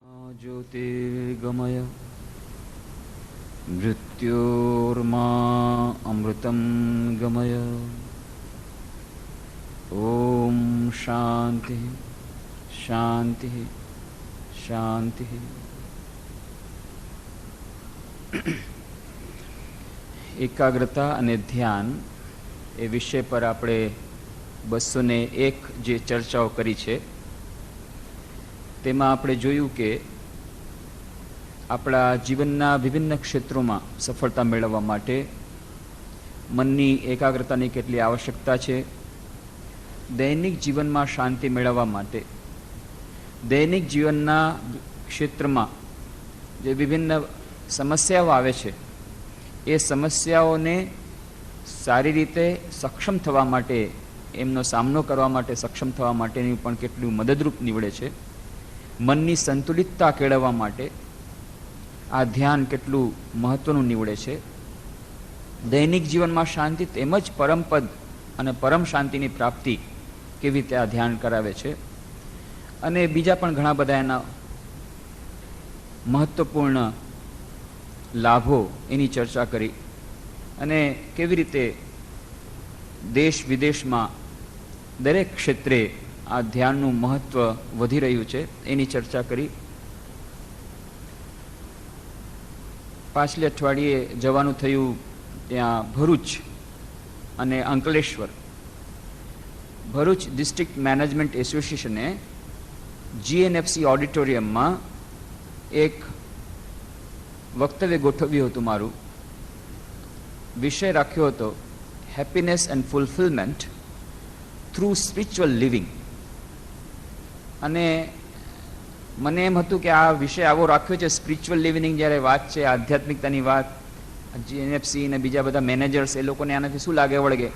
ज्योतिर्गमय मृत्योर्मा अमृतं गमय। ओम शांति शांति शांति। एकाग्रता અને ધ્યાન એ વિષય પર આપણે 201 જે ચર્ચાઓ કરી છે તેમાં આપણે જોયું કે આપણા જીવનના વિભિન્ન ક્ષેત્રોમાં સફળતા મેળવવા માટે મનની એકાગ્રતાની કેટલી આવશ્યકતા છે, દૈનિક જીવનમાં શાંતિ મેળવવા માટે દૈનિક જીવનના ક્ષેત્રમાં જે વિભિન્ન સમસ્યાઓ આવે છે એ સમસ્યાઓને સારી રીતે સક્ષમ થવા માટે, એમનો સામનો કરવા માટે સક્ષમ થવા માટેની પણ કેટલું મદદરૂપ નીવડે છે, મનની સંતુલિતતા કેળવવા માટે આ ધ્યાન કેટલું મહત્વનું નીવડે છે, દૈનિક જીવનમાં શાંતિ તેમજ પરમપદ અને પરમ શાંતિની પ્રાપ્તિ કેવી રીતે આ ધ્યાન કરાવે છે, અને બીજા પણ ઘણા બધા એના મહત્વપૂર્ણ લાભો એની ચર્ચા કરી, અને કેવી રીતે દેશ વિદેશમાં દરેક ક્ષેત્રે આ ધ્યાનનું મહત્વ વધી રહ્યું છે એની ચર્ચા કરી. પાછલે અઠવાડિયે જવાનું થયું ત્યાં ભરૂચ અને અંકલેશ્વર. ભરૂચ ડિસ્ટ્રિક્ટ મેનેજમેન્ટ એસોસિએશને જીએનએફસી ઓડિટોરિયમમાં એક વક્તવ્ય ગોઠવ્યું હતું. મારું વિષય રાખ્યો હતો happiness and fulfilment through spiritual living. અને મને એમ હતું કે આ વિષય આવો રાખ્યો છે, સ્પિરિચ્યુઅલ લિવિંગ જ્યારે વાત છે, આધ્યાત્મિકતાની વાત, જીએનએફસી અને બીજા બધા મેનેજર્સ એ લોકોને આનાથી શું લાગે વળગે,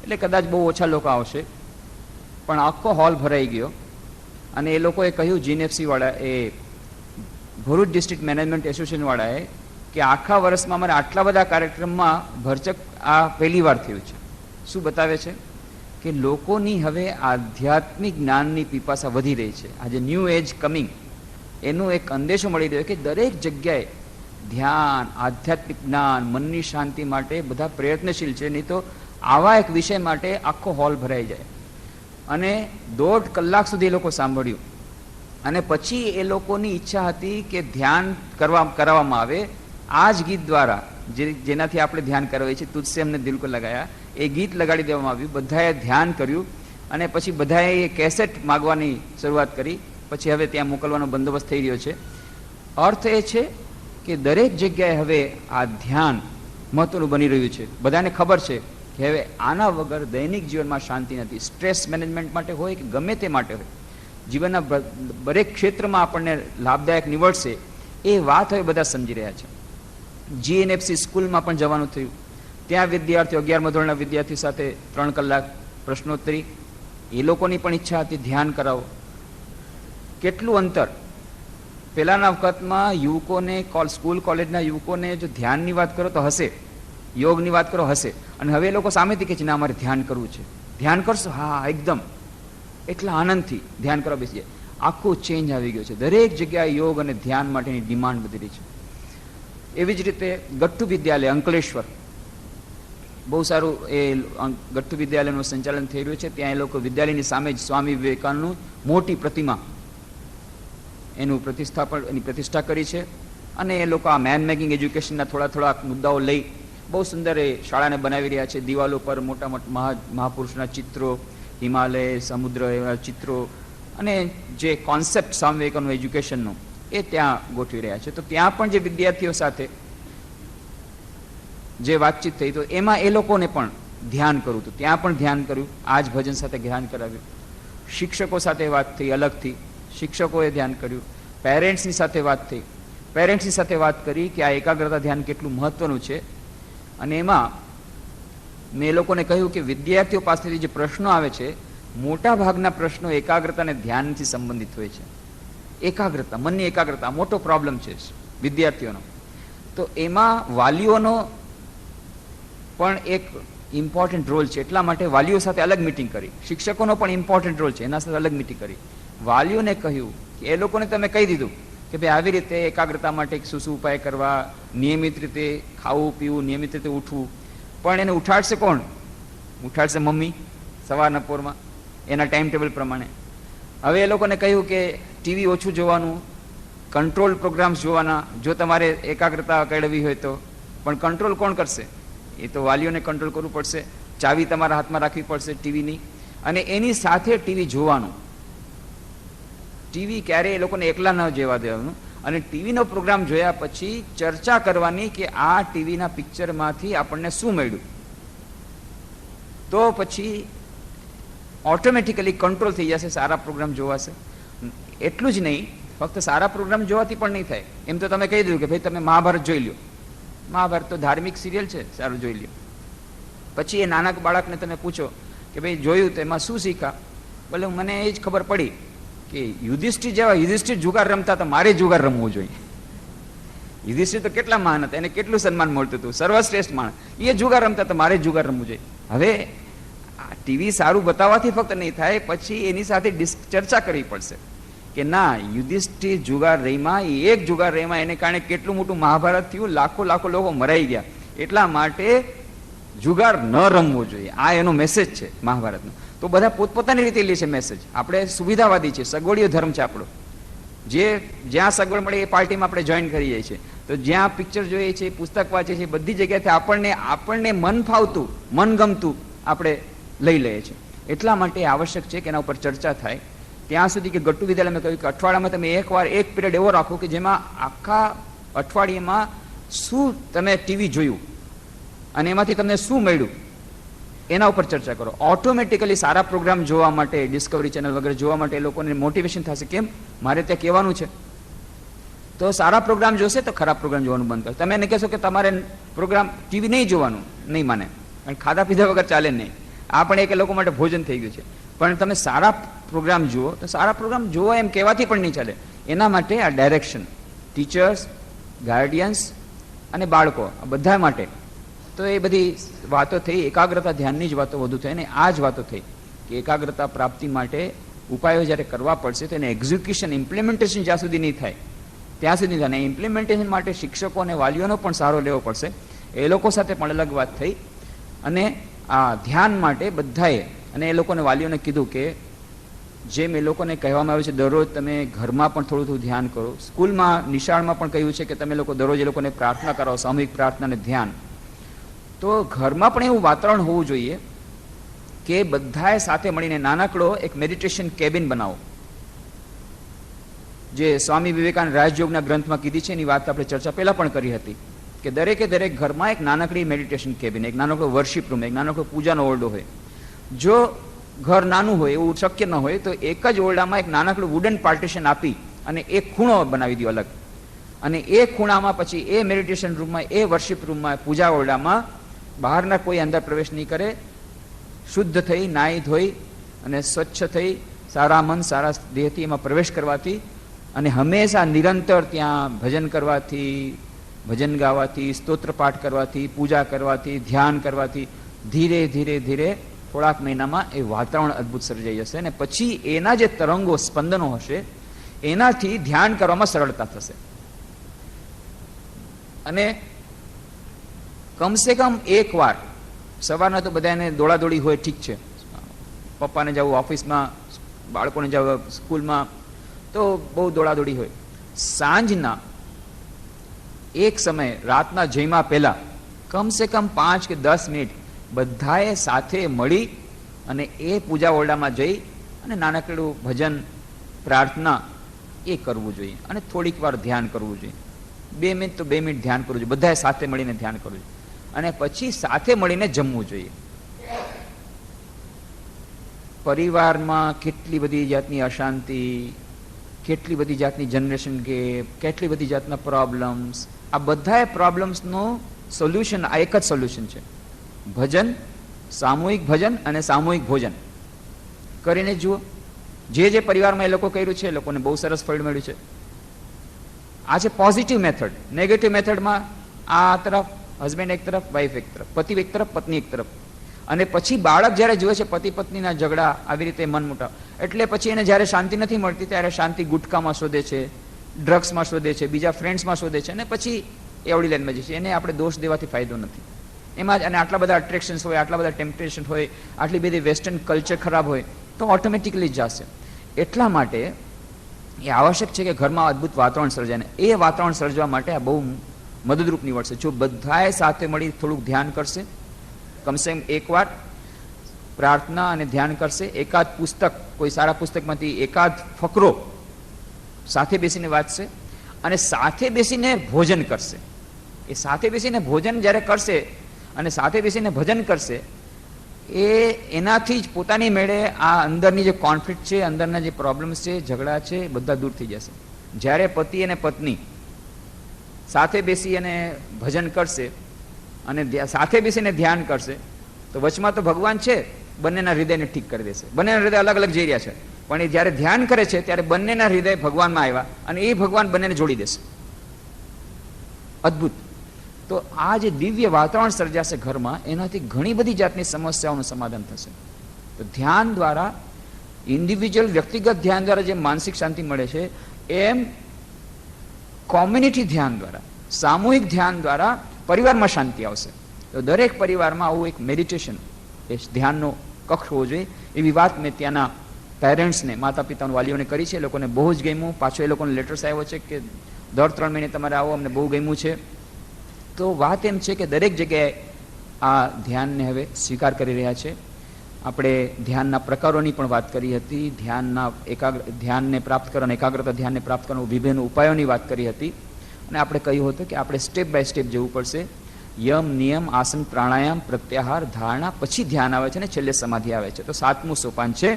એટલે કદાચ બહુ ઓછા લોકો આવશે. પણ આખો હોલ ભરાઈ ગયો અને એ લોકોએ કહ્યું, જીએનએફસી વાળા, એ ભરૂચ ડિસ્ટ્રિક્ટ મેનેજમેન્ટ એસોસિએશન વાળાએ, કે આખા વર્ષમાં અમારે આટલા બધા કાર્યક્રમમાં ભરચક આ પહેલી વાર થયું છે. શું બતાવે છે કે લોકોની હવે આધ્યાત્મિક જ્ઞાનની પીપાસા વધી રહી છે. આજે ન્યૂ એજ કમિંગ એનો એક અંદેશો મળી રહ્યો કે દરેક જગ્યાએ ધ્યાન, આધ્યાત્મિક જ્ઞાન, મનની શાંતિ માટે બધા પ્રયત્નશીલ છે. નહીં તો આવા એક વિષય માટે આખો હોલ ભરાઈ જાય. અને 1.5 કલાક સુધી એ લોકો સાંભળ્યું, અને પછી એ લોકોની ઈચ્છા હતી કે ધ્યાન કરાવવામાં આવે. આ જ ગીત દ્વારા જેનાથી આપણે ધ્યાન કરાવીએ છીએ, તુજસે અમને દિલ કો લગાયા, એ ગીત લગાડી દેવામાં આવ્યું. બધાએ ધ્યાન કર્યું અને પછી બધાએ એ કેસેટ માગવાની શરૂઆત કરી. પછી હવે ત્યાં મોકલવાનો બંદોબસ્ત થઈ રહ્યો છે. અર્થ એ છે કે દરેક જગ્યાએ હવે આ ધ્યાન મહત્વનું બની રહ્યું છે. બધાને ખબર છે કે હવે આના વગર દૈનિક જીવનમાં શાંતિ નથી. સ્ટ્રેસ મેનેજમેન્ટ માટે હોય કે ગમે તે માટે હોય, જીવનના દરેક ક્ષેત્રમાં આપણને લાભદાયક નીવડશે એ વાત હવે બધા સમજી રહ્યા છે. જીએનએફસી સ્કૂલમાં પણ જવાનું થયું. ત્યાં વિદ્યાર્થીઓ, 11મા ધોરણના વિદ્યાર્થી સાથે 3 કલાક પ્રશ્નોત્તરી. એ લોકોની પણ ઈચ્છા હતી ધ્યાન કરાવો. કેટલું અંતર! પહેલાના વખતમાં યુવકોને, સ્કૂલ કોલેજના યુવકોને જો ધ્યાનની વાત કરો તો હશે, યોગની વાત કરો હશે, અને હવે એ લોકો સામેથી કહે છે ના અમારે ધ્યાન કરવું છે. ધ્યાન કરશો? હા, એકદમ, એટલા આનંદથી ધ્યાન કરવા બેસી જાય. આખું ચેન્જ આવી ગયો છે. દરેક જગ્યાએ યોગ અને ધ્યાન માટેની ડિમાન્ડ વધી રહી છે. એવી જ રીતે ગટ્ટુ વિદ્યાલય અંકલેશ્વર, બહુ સારું એ ગટ્ટુ વિદ્યાલયનું સંચાલન થઈ રહ્યું છે. ત્યાં એ લોકો વિદ્યાલયની સામે જ સ્વામી વિવેકાનંદનું મોટી પ્રતિમા, એની પ્રતિષ્ઠા કરી છે. અને એ લોકો આ મેન મેકિંગ એજ્યુકેશનના થોડા મુદ્દાઓ લઈ બહુ સુંદર એ શાળાને બનાવી રહ્યા છે. દિવાલો પર મોટા મહાપુરુષના ચિત્રો, હિમાલય, સમુદ્ર, એવા ચિત્રો, અને જે કોન્સેપ્ટ સ્વામી વિવેકાનંદ એજ્યુકેશનનો એ ત્યાં ગોઠવી રહ્યા છે. તો ત્યાં પણ જે વિદ્યાર્થીઓ સાથે જે વાતચીત થઈ, તો એમાં એ લોકોને પણ ધ્યાન કરવું હતું. ત્યાં પણ ધ્યાન કર્યું, આ જ ભજન સાથે ધ્યાન કરાવ્યું. શિક્ષકો સાથે વાત થઈ, અલગથી શિક્ષકોએ ધ્યાન કર્યું. પેરેન્ટ્સની સાથે વાત થઈ, પેરેન્ટ્સની સાથે વાત કરી કે આ એકાગ્રતા ધ્યાન કેટલું મહત્વનું છે. અને એમાં મેં એ લોકોને કહ્યું કે વિદ્યાર્થીઓ પાસેથી જે પ્રશ્નો આવે છે, મોટા ભાગના પ્રશ્નો એકાગ્રતા અને ધ્યાનથી સંબંધિત હોય છે. એકાગ્રતા, મનની એકાગ્રતા મોટો પ્રોબ્લેમ છે વિદ્યાર્થીઓનો. તો એમાં વાલીઓનો પણ એક ઇમ્પોર્ટન્ટ રોલ છે. એટલા માટે વાલીઓ સાથે અલગ મિટિંગ કરી. શિક્ષકોનો પણ ઇમ્પોર્ટન્ટ રોલ છે, એના સાથે અલગ મિટિંગ કરી. વાલીઓને કહ્યું કે એ લોકોને તમે કહી દીધું કે ભાઈ આવી રીતે એકાગ્રતા માટે શું શું ઉપાય કરવા, નિયમિત રીતે ખાવું પીવું, નિયમિત રીતે ઉઠવું. પણ એને ઉઠાડશે કોણ? ઉઠાડશે મમ્મી સવારના પોરમાં એના ટાઈમ ટેબલ પ્રમાણે. હવે એ લોકોને કહ્યું કે ટીવી ઓછું જોવાનું, કંટ્રોલ પ્રોગ્રામ્સ જોવાના જો તમારે એકાગ્રતા કેળવવી હોય તો. પણ કંટ્રોલ કોણ કરશે? એ તો વાલીઓને કંટ્રોલ કરવું પડશે. ચાવી તમારા હાથમાં રાખવી પડશે ટીવીની, અને એની સાથે ટીવી જોવાનું. ટીવી ક્યારેય એ લોકોને એકલા ન જેવા દેવાનું, અને ટીવીનો પ્રોગ્રામ જોયા પછી ચર્ચા કરવાની કે આ ટીવીના પિક્ચરમાંથી આપણને શું મળ્યું. તો પછી ઓટોમેટિકલી કંટ્રોલ થઈ જશે, સારા પ્રોગ્રામ જોવાશે. એટલું જ નહીં, ફક્ત સારા પ્રોગ્રામ જોવાથી પણ નહીં થાય. એમ તો તમે કહી દીધું કે ભાઈ તમે મહાભારત જોઈ લો. મહાભારત તો ધાર્મિક સિરિયલ છે, સારું જોઈ લો. પછી એ નાના બાળકને તમે પૂછો કે ભાઈ જોયું તો એમાં શું શીખા? બોલે મને એ જ ખબર પડી કે યુધિષ્ઠિર જુગાર રમતા તો મારે જુગાર રમવું જોઈએ. યુધિષ્ઠિર તો કેટલા મહાન હતા, એને કેટલું સન્માન મળતું હતું, સર્વશ્રેષ્ઠ માણસ. એ જુગાર રમતા તો મારે જુગાર રમવું જોઈએ. હવે ટીવી સારું બતાવવાથી ફક્ત નહીં થાય, પછી એની સાથે ચર્ચા કરવી પડશે કે ના, યુધિષ્ઠિર જુગાર રહીમાં, એક જુગાર રહીમાં એને કારણે કેટલું મોટું મહાભારત થયું, લાખો લોકો મરાઈ ગયા. એટલા માટે જુગાર ન રમવો જોઈએ. આ એનો મેસેજ છે મહાભારતનો. તો બધા પોતપોતાની રીતે લે છે મેસેજ. આપણે સુવિધાવાદી છે, સગવડીયો ધર્મ છે આપણો. જ્યાં સગવડ મળે એ પાર્ટીમાં આપણે જોઈન કરી જાય છે. તો જ્યાં પિક્ચર જોઈએ છે, પુસ્તક વાંચે છે, બધી જગ્યાથી આપણને મન ફાવતું, મન ગમતું આપણે લઈ લઈએ છીએ. એટલા માટે આવશ્યક છે કે એના ઉપર ચર્ચા થાય. ત્યાં સુધી કે ગટ્ટુ વિદ્યાલય મેં કહ્યું કે અઠવાડિયામાં તમે એકવાર એક પીરિયડ એવો રાખો કે જેમાં આખા અઠવાડિયામાં શું તમે ટીવી જોયું અને એમાંથી તમને શું મળ્યું એના ઉપર ચર્ચા કરો. ઓટોમેટિકલી સારા પ્રોગ્રામ જોવા માટે, ડિસ્કવરી ચેનલ વગેરે જોવા માટે એ લોકોને મોટિવેશન થશે. કેમ? મારે ત્યાં કહેવાનું છે. તો સારા પ્રોગ્રામ જોશે તો ખરાબ પ્રોગ્રામ જોવાનું બંધ કરશે. તમે એને કહેશો કે તમારે પ્રોગ્રામ ટીવી નહીં જોવાનું, નહીં માને, કારણ ખાધા પીધા વગર ચાલે નહીં. આ પણ એક લોકો માટે ભોજન થઈ ગયું છે. પણ તમે સારા પ્રોગ્રામ જુઓ તો સારા પ્રોગ્રામ જોવા એમ કહેવાથી પણ નહીં ચાલે. એના માટે આ ડાયરેક્શન ટીચર્સ, ગાર્ડિયન્સ અને બાળકો, આ બધા માટે. તો એ બધી વાતો થઈ, એકાગ્રતા ધ્યાનની જ વાતો વધુ થઈ, અને આ જ વાતો થઈ કે એકાગ્રતા પ્રાપ્તિ માટે ઉપાયો જ્યારે કરવા પડશે તો એને એક્ઝિક્યુશન, ઇમ્પ્લિમેન્ટેશન જ્યાં સુધી નહીં થાય ત્યાં સુધી થાય. અને ઇમ્પ્લિમેન્ટેશન માટે શિક્ષકો અને વાલીઓનો પણ સહારો લેવો પડશે. એ લોકો સાથે પણ અલગ વાત થઈ. અને આ ધ્યાન માટે બધાએ, અને એ લોકોને વાલીઓને કીધું કે જેમ એ લોકોને કહેવામાં આવ્યું છે દરરોજ તમે ઘરમાં પણ થોડું ધ્યાન કરો. સ્કૂલમાં, નિશાળમાં પણ કહ્યું છે કે તમે લોકો દરરોજ એ લોકોને પ્રાર્થના કરો, સામૂહિક પ્રાર્થના અને ધ્યાન. તો ઘરમાં પણ એવું વાતાવરણ હોવું જોઈએ કે બધાએ સાથે મળીને નાનકડો એક મેડિટેશન કેબિન બનાવો. જે સ્વામી વિવેકાનંદ રાજયોગના ગ્રંથમાં કીધી છે એની વાત આપણે ચર્ચા પહેલા પણ કરી હતી કે દરેકે દરેક ઘરમાં એક નાનકડી મેડિટેશન કેબિન, એક નાનકડો વર્શિપ રૂમ, એક નાનકડો પૂજાનો ઓરડો હોય. જો ઘર નાનું હોય, એવું શક્ય ન હોય, તો એક જ ઓરડામાં એક નાનકડું વુડન પાર્ટીશન આપી અને એક ખૂણો બનાવી દો અલગ. અને એ ખૂણામાં પછી એ મેડિટેશન રૂમમાં, એ વર્શિપ રૂમમાં, પૂજા ઓરડામાં બહારના કોઈ અંદર પ્રવેશ નહીં કરે. શુદ્ધ થઈ, નાહી ધોઈ અને સ્વચ્છ થઈ, સારા મન, સારા દેહથી એમાં પ્રવેશ કરવાથી, અને હંમેશા નિરંતર ત્યાં ભજન કરવાથી, ભજન ગાવાથી, સ્તોત્ર પાઠ કરવાથી, પૂજા કરવાથી, ધ્યાન કરવાથી ધીરે ધીરે ધીરે થોડાક મહિનામાં એ વાતાવરણ અદ્ભુત સર્જાઈ જશે. અને પછી એના જે તરંગો, સ્પંદનો હશે એનાથી ધ્યાન કરવામાં સરળતા થશે. અને કમસે કમ એક વાર, સવારના તો બધાને દોડાદોડી હોય, ઠીક છે, પપ્પાને જવું ઓફિસમાં, બાળકોને જવું સ્કૂલમાં, તો બહુ દોડાદોડી હોય. સાંજના એક સમય, રાતના જમ્યા પહેલા કમસે કમ 5 કે 10 મિનિટ બધાએ સાથે મળી અને એ પૂજા ઓરડામાં જઈ અને નાનકડું ભજન, પ્રાર્થના એ કરવું જોઈએ. અને થોડીક વાર ધ્યાન કરવું જોઈએ. 2 મિનિટ તો 2 મિનિટ ધ્યાન કરવું જોઈએ. બધાએ સાથે મળીને ધ્યાન કરવું જોઈએ. અને પછી સાથે મળીને જમવું જોઈએ. પરિવારમાં કેટલી બધી જાતની અશાંતિ, કેટલી બધી જાતની જનરેશન ગેપ, કેટલી બધી જાતના પ્રોબ્લેમ્સ. આ બધા પ્રોબ્લેમ્સનું સોલ્યુશન આ એક જ સોલ્યુશન છે: ભજન, સામૂહિક ભજન અને સામૂહિક ભોજન. કરીને જુઓ. જે પરિવારમાં એ લોકો કર્યું છે એ લોકોને બહુ સરસ ફળ મળ્યું છે. આ છે પોઝિટિવ મેથડ. નેગેટિવ મેથડમાં આ તરફ હસબન્ડ એક તરફ, વાઈફ એક તરફ, પતિ એક તરફ, પત્ની એક તરફ. અને પછી બાળક જ્યારે જુએ છે પતિ પત્નીના ઝઘડા, આવી રીતે મન મોટાવ, એટલે પછી એને જ્યારે શાંતિ નથી મળતી ત્યારે શાંતિ ગુટકામાં શોધે છે, ડ્રગ્સમાં શોધે છે, બીજા ફ્રેન્ડ્સમાં શોધે છે, અને પછી એવડી લાઈનમાં જાય છે. એને આપણે દોષ દેવાથી ફાયદો નથી એમાં જ. અને આટલા બધા અટ્રેક્શન્સ હોય, આટલા બધા ટેમ્પટેશન હોય, આટલી બધી વેસ્ટર્ન કલ્ચર ખરાબ હોય તો ઓટોમેટિકલી જ જશે. એટલા માટે એ આવશ્યક છે કે ઘરમાં અદ્ભુત વાતાવરણ સર્જાય. ને એ વાતાવરણ સર્જવા માટે આ બહુ મદદરૂપ નીવડશે. જો બધાએ સાથે મળી થોડુંક ધ્યાન કરશે, કમસે કમ એકવાર પ્રાર્થના અને ધ્યાન કરશે, એકાદ પુસ્તક, કોઈ સારા પુસ્તકમાંથી એકાદ ફકરો સાથે બેસીને વાંચશે, અને સાથે બેસીને ભોજન કરશે. એ સાથે બેસીને ભોજન જ્યારે કરશે અને સાથે બેસીને ભજન કરશે, એનાથી જ પોતાની મેળે આ અંદરની જે કોન્ફ્લિક્ટ છે, અંદરના જે પ્રોબ્લેમ્સ છે, ઝઘડા છે, બધા દૂર થઈ જશે. જ્યારે પતિ અને પત્ની સાથે બેસી અને ભજન કરશે અને સાથે બેસીને ધ્યાન કરશે, તો વચમાં તો ભગવાન છે, બંનેના હૃદયને ઠીક કરી દેશે. બંનેના હૃદય અલગ અલગ જઈ રહ્યા છે, પણ એ જ્યારે ધ્યાન કરે છે ત્યારે બંનેના હૃદય ભગવાનમાં આવ્યા અને એ ભગવાન બંનેને જોડી દેશે. અદ્ભુત. તો આ જે દિવ્ય વાતાવરણ સર્જાશે ઘરમાં, એનાથી ઘણી બધી જાતની સમસ્યાઓનું સમાધાન થશે. તો ધ્યાન દ્વારા, ઇન્ડિવિજ્યુઅલ વ્યક્તિગત ધ્યાન દ્વારા જે માનસિક શાંતિ મળે છે, એમ કોમ્યુનિટી ધ્યાન દ્વારા, સામૂહિક ધ્યાન દ્વારા પરિવારમાં શાંતિ આવશે. તો દરેક પરિવારમાં આવું એક મેડિટેશન, એ ધ્યાનનો કક્ષ હોવો જોઈએ. એવી વાત મેં ત્યાંના પેરેન્ટ્સને, માતા પિતાના વાલીઓને કરી છે. એ લોકોને બહુ જ ગમ્યું. પાછો એ લોકોને લેટર્સ આવ્યો છે કે દર 3 મહિને તમારે આવો, અમને બહુ ગમ્યું છે. તો વાત એમ છે કે દરેક જગ્યાએ આ ધ્યાનને હવે સ્વીકાર કરી રહ્યા છે. આપણે ધ્યાનના પ્રકારોની પણ વાત કરી હતી. ધ્યાનને પ્રાપ્ત કરવાના, એકાગ્રતા ધ્યાનને પ્રાપ્ત કરવાના વિભિન્ન ઉપાયોની વાત કરી હતી. અને આપણે કહ્યું હતું કે આપણે સ્ટેપ બાય સ્ટેપ જવું પડશે. યમ, નિયમ, આસન, પ્રાણાયામ, પ્રત્યાહાર, ધારણા, પછી ધ્યાન આવે છે અને છેલ્લે સમાધિ આવે છે. તો 7મું સોપાન છે,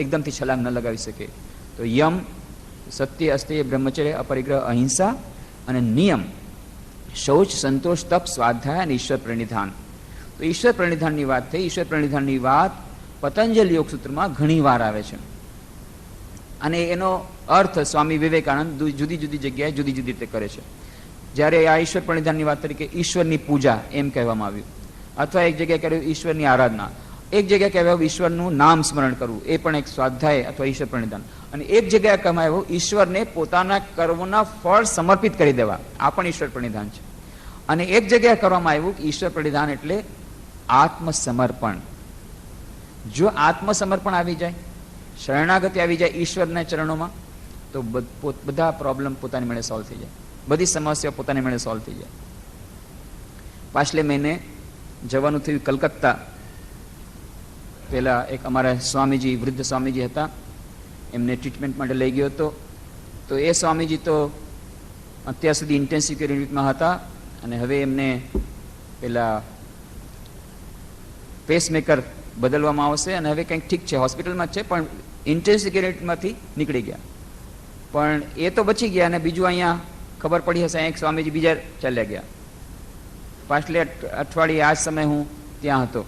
એકદમથી છલાંગ ન લગાવી શકે. તો યમ, સત્ય, અસ્તેય, બ્રહ્મચર્ય, અપરિગ્રહ, અહિંસા. અને નિયમ, શૌચ, સંતોષ, તપ, સ્વાધ્યાય અને ઈશ્વર પ્રણિધાન. તો ઈશ્વર પ્રણિધાનની વાત થઈ. ઈશ્વર પ્રણિધાનની વાત પતંજલિ યોગ સૂત્રમાં ઘણી વાર આવે છે, અને એનો અર્થ સ્વામી વિવેકાનંદ જુદી જુદી જગ્યાએ જુદી જુદી રીતે કરે છે. જ્યારે આ ઈશ્વર પ્રણિધાનની વાત તરીકે ઈશ્વરની પૂજા એમ કહેવામાં આવ્યું, અથવા એક જગ્યાએ કહ્યું ઈશ્વરની આરાધના, એક જગ્યાએ કહેવાયું ઈશ્વરનું નામ સ્મરણ કરવું, એ પણ એક સ્વાધ્યાય અથવા ઈશ્વર પ્રણિધાન. અને એક જગ્યાએ કહેવાયું ઈશ્વરને પોતાના કર્મોના ફળ સમર્પિત કરી દેવા, આ પણ ઈશ્વર પ્રણિધાન છે. અને એક જગ્યાએ કરવામાં આવ્યું કે ઈશ્વર પ્રણિધાન એટલે આત્મસમર્પણ. જો આત્મસમર્પણ આવી જાય, શરણાગતિ આવી જાય ઈશ્વરના ચરણોમાં, તો બધા પ્રોબ્લેમ પોતાની મેળે સોલ્વ થઈ જાય, બધી સમસ્યાઓ પોતાની મેળે સોલ્વ થઈ જાય. પાછલે મહિને જવાનું થયું કલકત્તા. પેલા એક અમારા સ્વામીજી, વૃદ્ધ સ્વામીજી હતા, એમને ટ્રીટમેન્ટ માટે લઈ ગયો હતો. તો એ સ્વામીજી તો અત્યાર સુધી ઇન્ટેન્સિવ કેર યુનિટમાં હતા, અને હવે એમને પેલા પેસમેકર બદલવામાં આવશે, અને હવે કંઈક ઠીક છે, હોસ્પિટલમાં જ છે, પણ ઇન્ટેન્સિવ કેર યુનિટમાંથી નીકળી ગયા. પણ એ તો બચી ગયા, અને બીજું અહીંયા ખબર પડી હશે, એક સ્વામીજી બીજા ચાલ્યા ગયા. પાછલે અઠવાડિયે આ જ સમયે હું ત્યાં હતો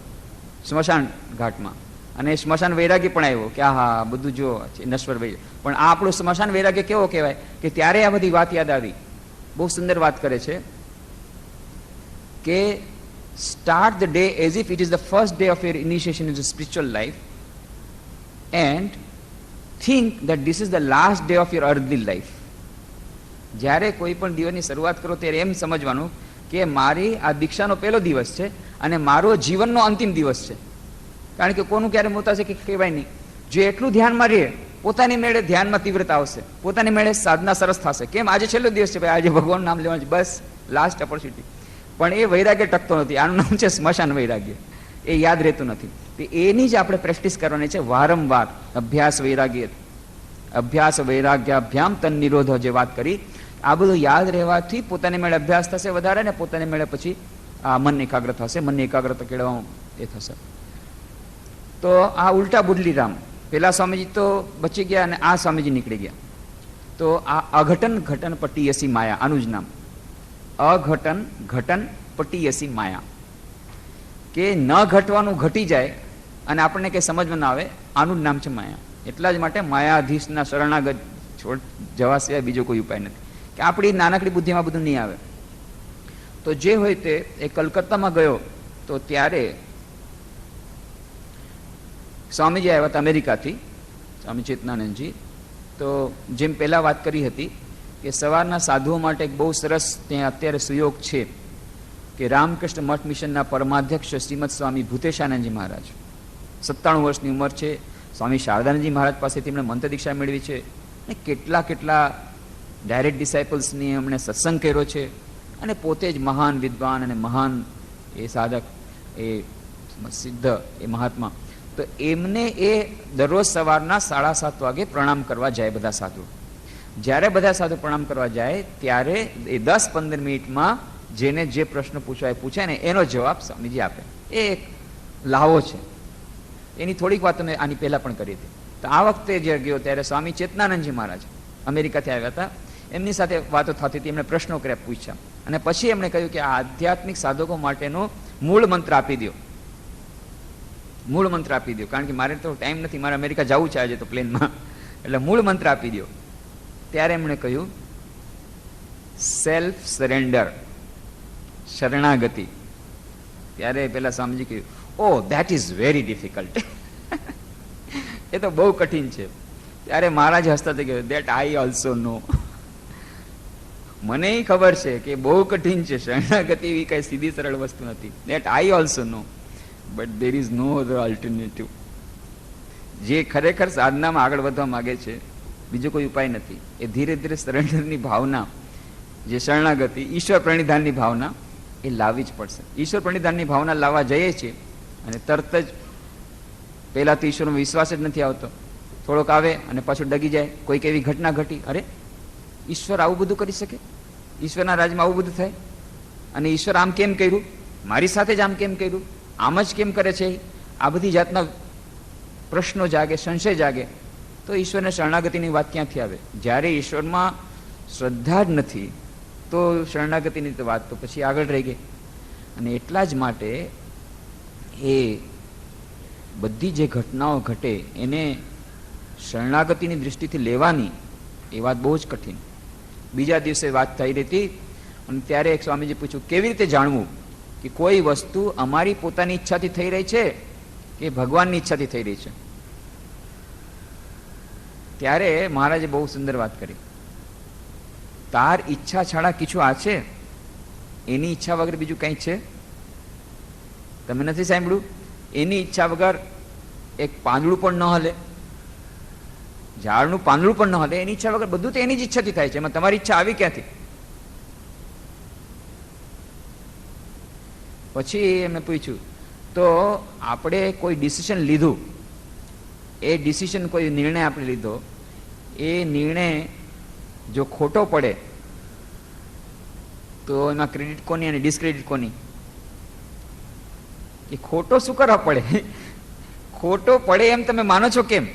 સ્મશાન ઘાટમાં, અને સ્મશાન વૈરાગ્ય પણ આવ્યો કે હા બધું જો નશ્વર વૈરાગ્ય. પણ આ આપણું સ્મશાન વૈરાગ્ય કેવો કહેવાય કે ત્યારે આ બધી વાત યાદ આવી. બહુ સુંદર વાત કરે છે કે start the day as if it is the first day of your initiation into spiritual life, and think that this is the last day of your earthly life. જ્યારે કોઈ પણ દિવસની શરૂઆત કરો ત્યારે એમ સમજવાનું કે મારી આ દીક્ષાનો પહેલો દિવસ છે અને મારો જીવનનો અંતિમ દિવસ છે. કારણ કે કોનું ક્યારે મોતા છે કે કહેવાય નહીં. જો એટલું ધ્યાનમાં રહે, પોતાની મેળે ધ્યાનમાં તીવ્રતા આવશે, પોતાની મેળે સાધના સરસ થશે. કેમ આજે છેલ્લો દિવસ છે, ભાઈ આજે ભગવાનનું નામ લેવાનું છે, બસ લાસ્ટ ઓપોર્ચ્યુનિટી. પણ એ વૈરાગ્ય ટકતો નથી. આનું નામ છે સ્મશાન વૈરાગ્ય. એ યાદ રહેતું નથી. એની જ આપણે પ્રેક્ટિસ કરવાની છે વારંવાર. અભ્યાસ વૈરાગ્યાભ્યામ તન નિરોધ જે વાત કરી, આ બધું યાદ રહેવાથી પોતાની મેળે અભ્યાસ થશે વધારે, ને પોતાની મેળે પછી આ મન એકાગ્ર થશે. મનની એકાગ્રતા કેળવવામાં એ થશે. તો આ ઉલટા બુડલી રામ, પેલા સ્વામીજી તો બચી ગયા અને આ સ્વામીજી નીકળી ગયા. તો આ અઘટન ઘટન પટીયસી માયા, આનું જ નામ અઘટન ઘટન પટીયસી માયા, કે ન ઘટવાનું ઘટી જાય અને આપણને કંઈ સમજમાં ના આવે, આનું જ નામ છે માયા. એટલા જ માટે માયાધીશના શરણાગત છોડ જવા સિવાય બીજો કોઈ ઉપાય નથી. કે આપણી નાનકડી બુદ્ધિમાં બધું નહીં આવે. તો જે હોય તે એ કલકત્તામાં ગયો તો ત્યારે સ્વામીજી આવ્યા હતા અમેરિકાથી, સ્વામી ચેતનાનંદજી. તો જેમ પહેલા વાત કરી હતી કે સવારના સાધુઓ માટે એક બહુ સરસ ત્યાં અત્યારે સુયોગ છે કે રામકૃષ્ણ મઠ મિશનના પરમાધ્યક્ષ શ્રીમદ સ્વામી ભૂતેશાનંદજી મહારાજ, 97 વર્ષની ઉંમર છે. સ્વામી શારદાનંદજી મહારાજ પાસેથી એમણે મંત્ર દીક્ષા મેળવી છે અને કેટલા કેટલા ડાયરેક્ટ ડિસાઇપલ્સની એમણે સત્સંગ કર્યો છે અને પોતે જ મહાન વિદ્વાન અને મહાન એ સાધક, એ સિદ્ધ, એ મહાત્મા. તો એમને એ દરરોજ સવારના 7:30 વાગે પ્રણામ કરવા જાય બધા સાધુ. જ્યારે બધા સાધુ પ્રણામ કરવા જાય ત્યારે એ 10-15 મિનિટમાં જેને જે પ્રશ્ન પૂછાય પૂછે ને એનો જવાબ સ્વામીજી આપે. એ એક લાવો છે. એની થોડીક વાત મેં આની પહેલા પણ કરી હતી. તો આ વખતે જે ગયો ત્યારે સ્વામી ચેતનાનંદજી મહારાજ અમેરિકાથી આવ્યા હતા, એમની સાથે વાતો થતી હતી, એમણે પ્રશ્નો કર્યા, પૂછ્યા અને પછી એમણે કહ્યું કે આ આધ્યાત્મિક સાધકો માટેનો મૂળ મંત્ર આપી દો, મૂળ મંત્ર આપી દો, કારણ કે મારે તો ટાઈમ નથી, મારે અમેરિકા જવું છે આજે તો પ્લેનમાં, એટલે મૂળ મંત્ર આપી દો. ત્યારે એમણે કહ્યું સેલ્ફ સરેન્ડર, શરણાગતિ. ત્યારે પેલા સ્વામીજી કહ્યું, ઓ ધેટ ઇઝ વેરી ડિફિકલ્ટ, એ તો બહુ કઠિન છે. ત્યારે મહારાજ હસતા થઈ ગયો, ધેટ આઈ ઓલ્સો નો, મને ખબર છે કે બહુ કઠિન છે, શરણાગતિ એવી કઈ સીધી સરળ વસ્તુ નથી. That I also know, but there is no other alternative. જે ખરેખર સાધનામાં આગળ વધવા માંગે છે, બીજો કોઈ ઉપાય નથી. એ ધીરે ધીરે સરેન્ડરની ભાવના, જે શરણાગતિ, ઈશ્વર પ્રણિધાનની ભાવના, એ લાવવી જ પડશે. ઈશ્વર પ્રણિધાનની ભાવના લાવવા જઈએ છીએ અને તરત જ પહેલા તો ઈશ્વરનો વિશ્વાસ જ નથી આવતો, થોડોક આવે અને પાછું ડગી જાય. કોઈક એવી ઘટના ઘટી, અરે ઈશ્વર આવું બધું કરી શકે, ઈશ્વરના રાજમાં આવું બધું થાય, અને ઈશ્વર આમ કેમ કર્યું, મારી સાથે જ આમ કેમ કર્યું, આમ જ કેમ કરે છે, આ બધી જાતના પ્રશ્નો જાગે, સંશય જાગે. તો ઈશ્વરને શરણાગતિની વાત ક્યાંથી આવે? જ્યારે ઈશ્વરમાં શ્રદ્ધા જ નથી તો શરણાગતિની તો વાત તો પછી આગળ રહી ગઈ. અને એટલા જ માટે એ બધી જે ઘટનાઓ ઘટે એને શરણાગતિની દૃષ્ટિથી લેવાની, એ વાત બહુ જ કઠિન. બીજા દિવસે વાત થઈ રહી હતી અને ત્યારે એક સ્વામીજી પૂછ્યું, કેવી રીતે જાણવું કે કોઈ વસ્તુ અમારી પોતાની ઈચ્છાથી થઈ રહી છે કે ભગવાનની ઈચ્છાથી થઈ રહી છે? ત્યારે મહારાજે બહુ સુંદર વાત કરી, તાર ઈચ્છા છાડા કીછું આ છે, એની ઈચ્છા વગર બીજું કંઈ છે? તમે નથી સાંભળ્યું? એની ઈચ્છા વગર એક પાંદડું પણ ન હલે, ઝાડનું પાંદડું પણ ન હલે. એની ઈચ્છા વગર બધું તો એની જ ઈચ્છાથી થાય છે. એમાં તમારી ઈચ્છા આવી ક્યાંથી? પછી એમને પૂછ્યું, તો આપણે કોઈ ડિસિઝન લીધું, એ ડિસિઝન, કોઈ નિર્ણય આપણે લીધો, એ નિર્ણય જો ખોટો પડે તો એમાં ક્રેડિટ કોની અને ડિસ્ક્રેડિટ કોની? એ ખોટો શું કરવા પડે? ખોટો પડે એમ તમે માનો છો કેમ?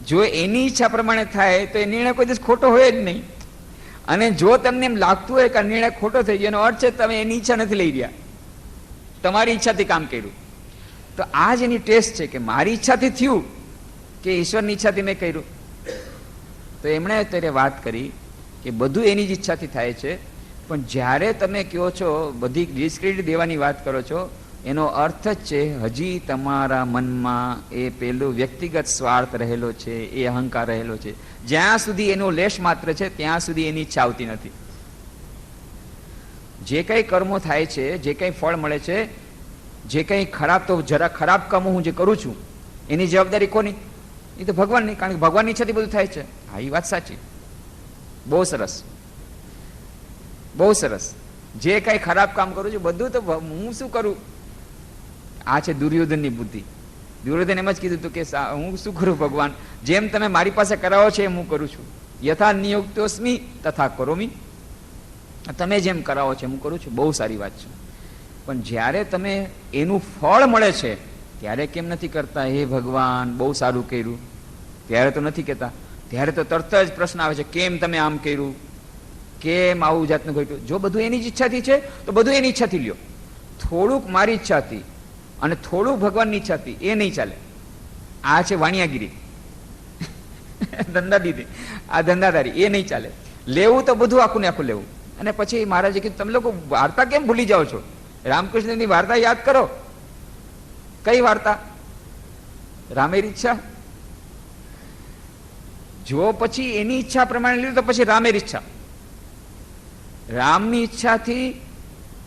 જો એની ઈચ્છા પ્રમાણે થાય તો એ નિર્ણય કોઈ દિવસ ખોટો હોય જ નહીં. અને જો તમને એમ લાગતું હોય કે આ નિર્ણય ખોટો થઈ ગયો, એનો અર્થ છે તમે એની ઈચ્છા નથી લઈ રહ્યા, તમારી ઈચ્છાથી કામ કર્યું. તો આ જ એની ટેસ્ટ છે કે મારી ઈચ્છાથી થયું કે ઈશ્વરની ઈચ્છાથી મેં કર્યું. તો એમણે અત્યારે વાત કરી કે બધું એની જ ઈચ્છાથી થાય છે. પણ જ્યારે તમે કહો છો, બધી ડિસ્ક્રેડિટ દેવાની વાત કરો છો, એનો અર્થ જ છે હજી તમારા મનમાં એ પેલું વ્યક્તિગત સ્વાર્થ રહેલો છે, એ અહંકાર રહેલો છે. જ્યાં સુધી એનો લેશ માત્ર છે ત્યાં સુધી એની ઈચ્છા આવતી નથી. જે કંઈ કર્મો થાય છે, જે કંઈ ફળ મળે છે, જે કંઈ ખરાબ, તો જરા ખરાબ કામો હું જે કરું છું એની જવાબદારી કોની? એ તો ભગવાનની, કારણ કે ભગવાનની ઈચ્છાથી બધું થાય છે. હા, એ વાત સાચી, બહુ સરસ, બહુ સરસ. જે કંઈ ખરાબ કામ કરું છું બધું તો હું શું કરું? આ છે દુર્યોધનની બુદ્ધિ. દુર્યોધન એમ જ કીધું હતું કે હું શું કરું ભગવાન, જેમ તમે મારી પાસે કરાવો છો એમ હું કરું છું. યથા નિયુક્તોસ્મિ તથા કરોમિ, તમે જેમ કરાવો છો એમ હું કરું છું. બહુ સારી વાત છે. પણ જ્યારે તમે એનું ફળ મળે છે ત્યારે કેમ નથી કરતા? હે ભગવાન, બહુ સારું કર્યું. ત્યારે તો નથી કહેતા. ત્યારે તો તરત જ પ્રશ્ન આવે છે, કેમ તમે આમ કર્યું, કેમ આવું જાતનું ઘટ્યું? જો બધું એની જ ઈચ્છાથી છે તો બધું એની ઈચ્છાથી લ્યો. થોડુંક મારી ઈચ્છાથી અને થોડુંક ભગવાનની ઈચ્છાથી એ નહીં ચાલે. આ છે વાણિયાગીરી, ધંધા દીધી, આ ધંધાદારી, એ નહીં ચાલે. લેવું તો બધું આખું ને આખું લેવું. અને પછી મહારાજે કીધું, તમે લોકો વાર્તા કેમ ભૂલી જાઓ છો? રામકૃષ્ણની વાર્તા યાદ કરો. કઈ વાર્તા? રામેર ઈચ્છા. જો પછી એની ઈચ્છા પ્રમાણે લીધું તો પછી રામેર ઈચ્છા. રામની ઈચ્છાથી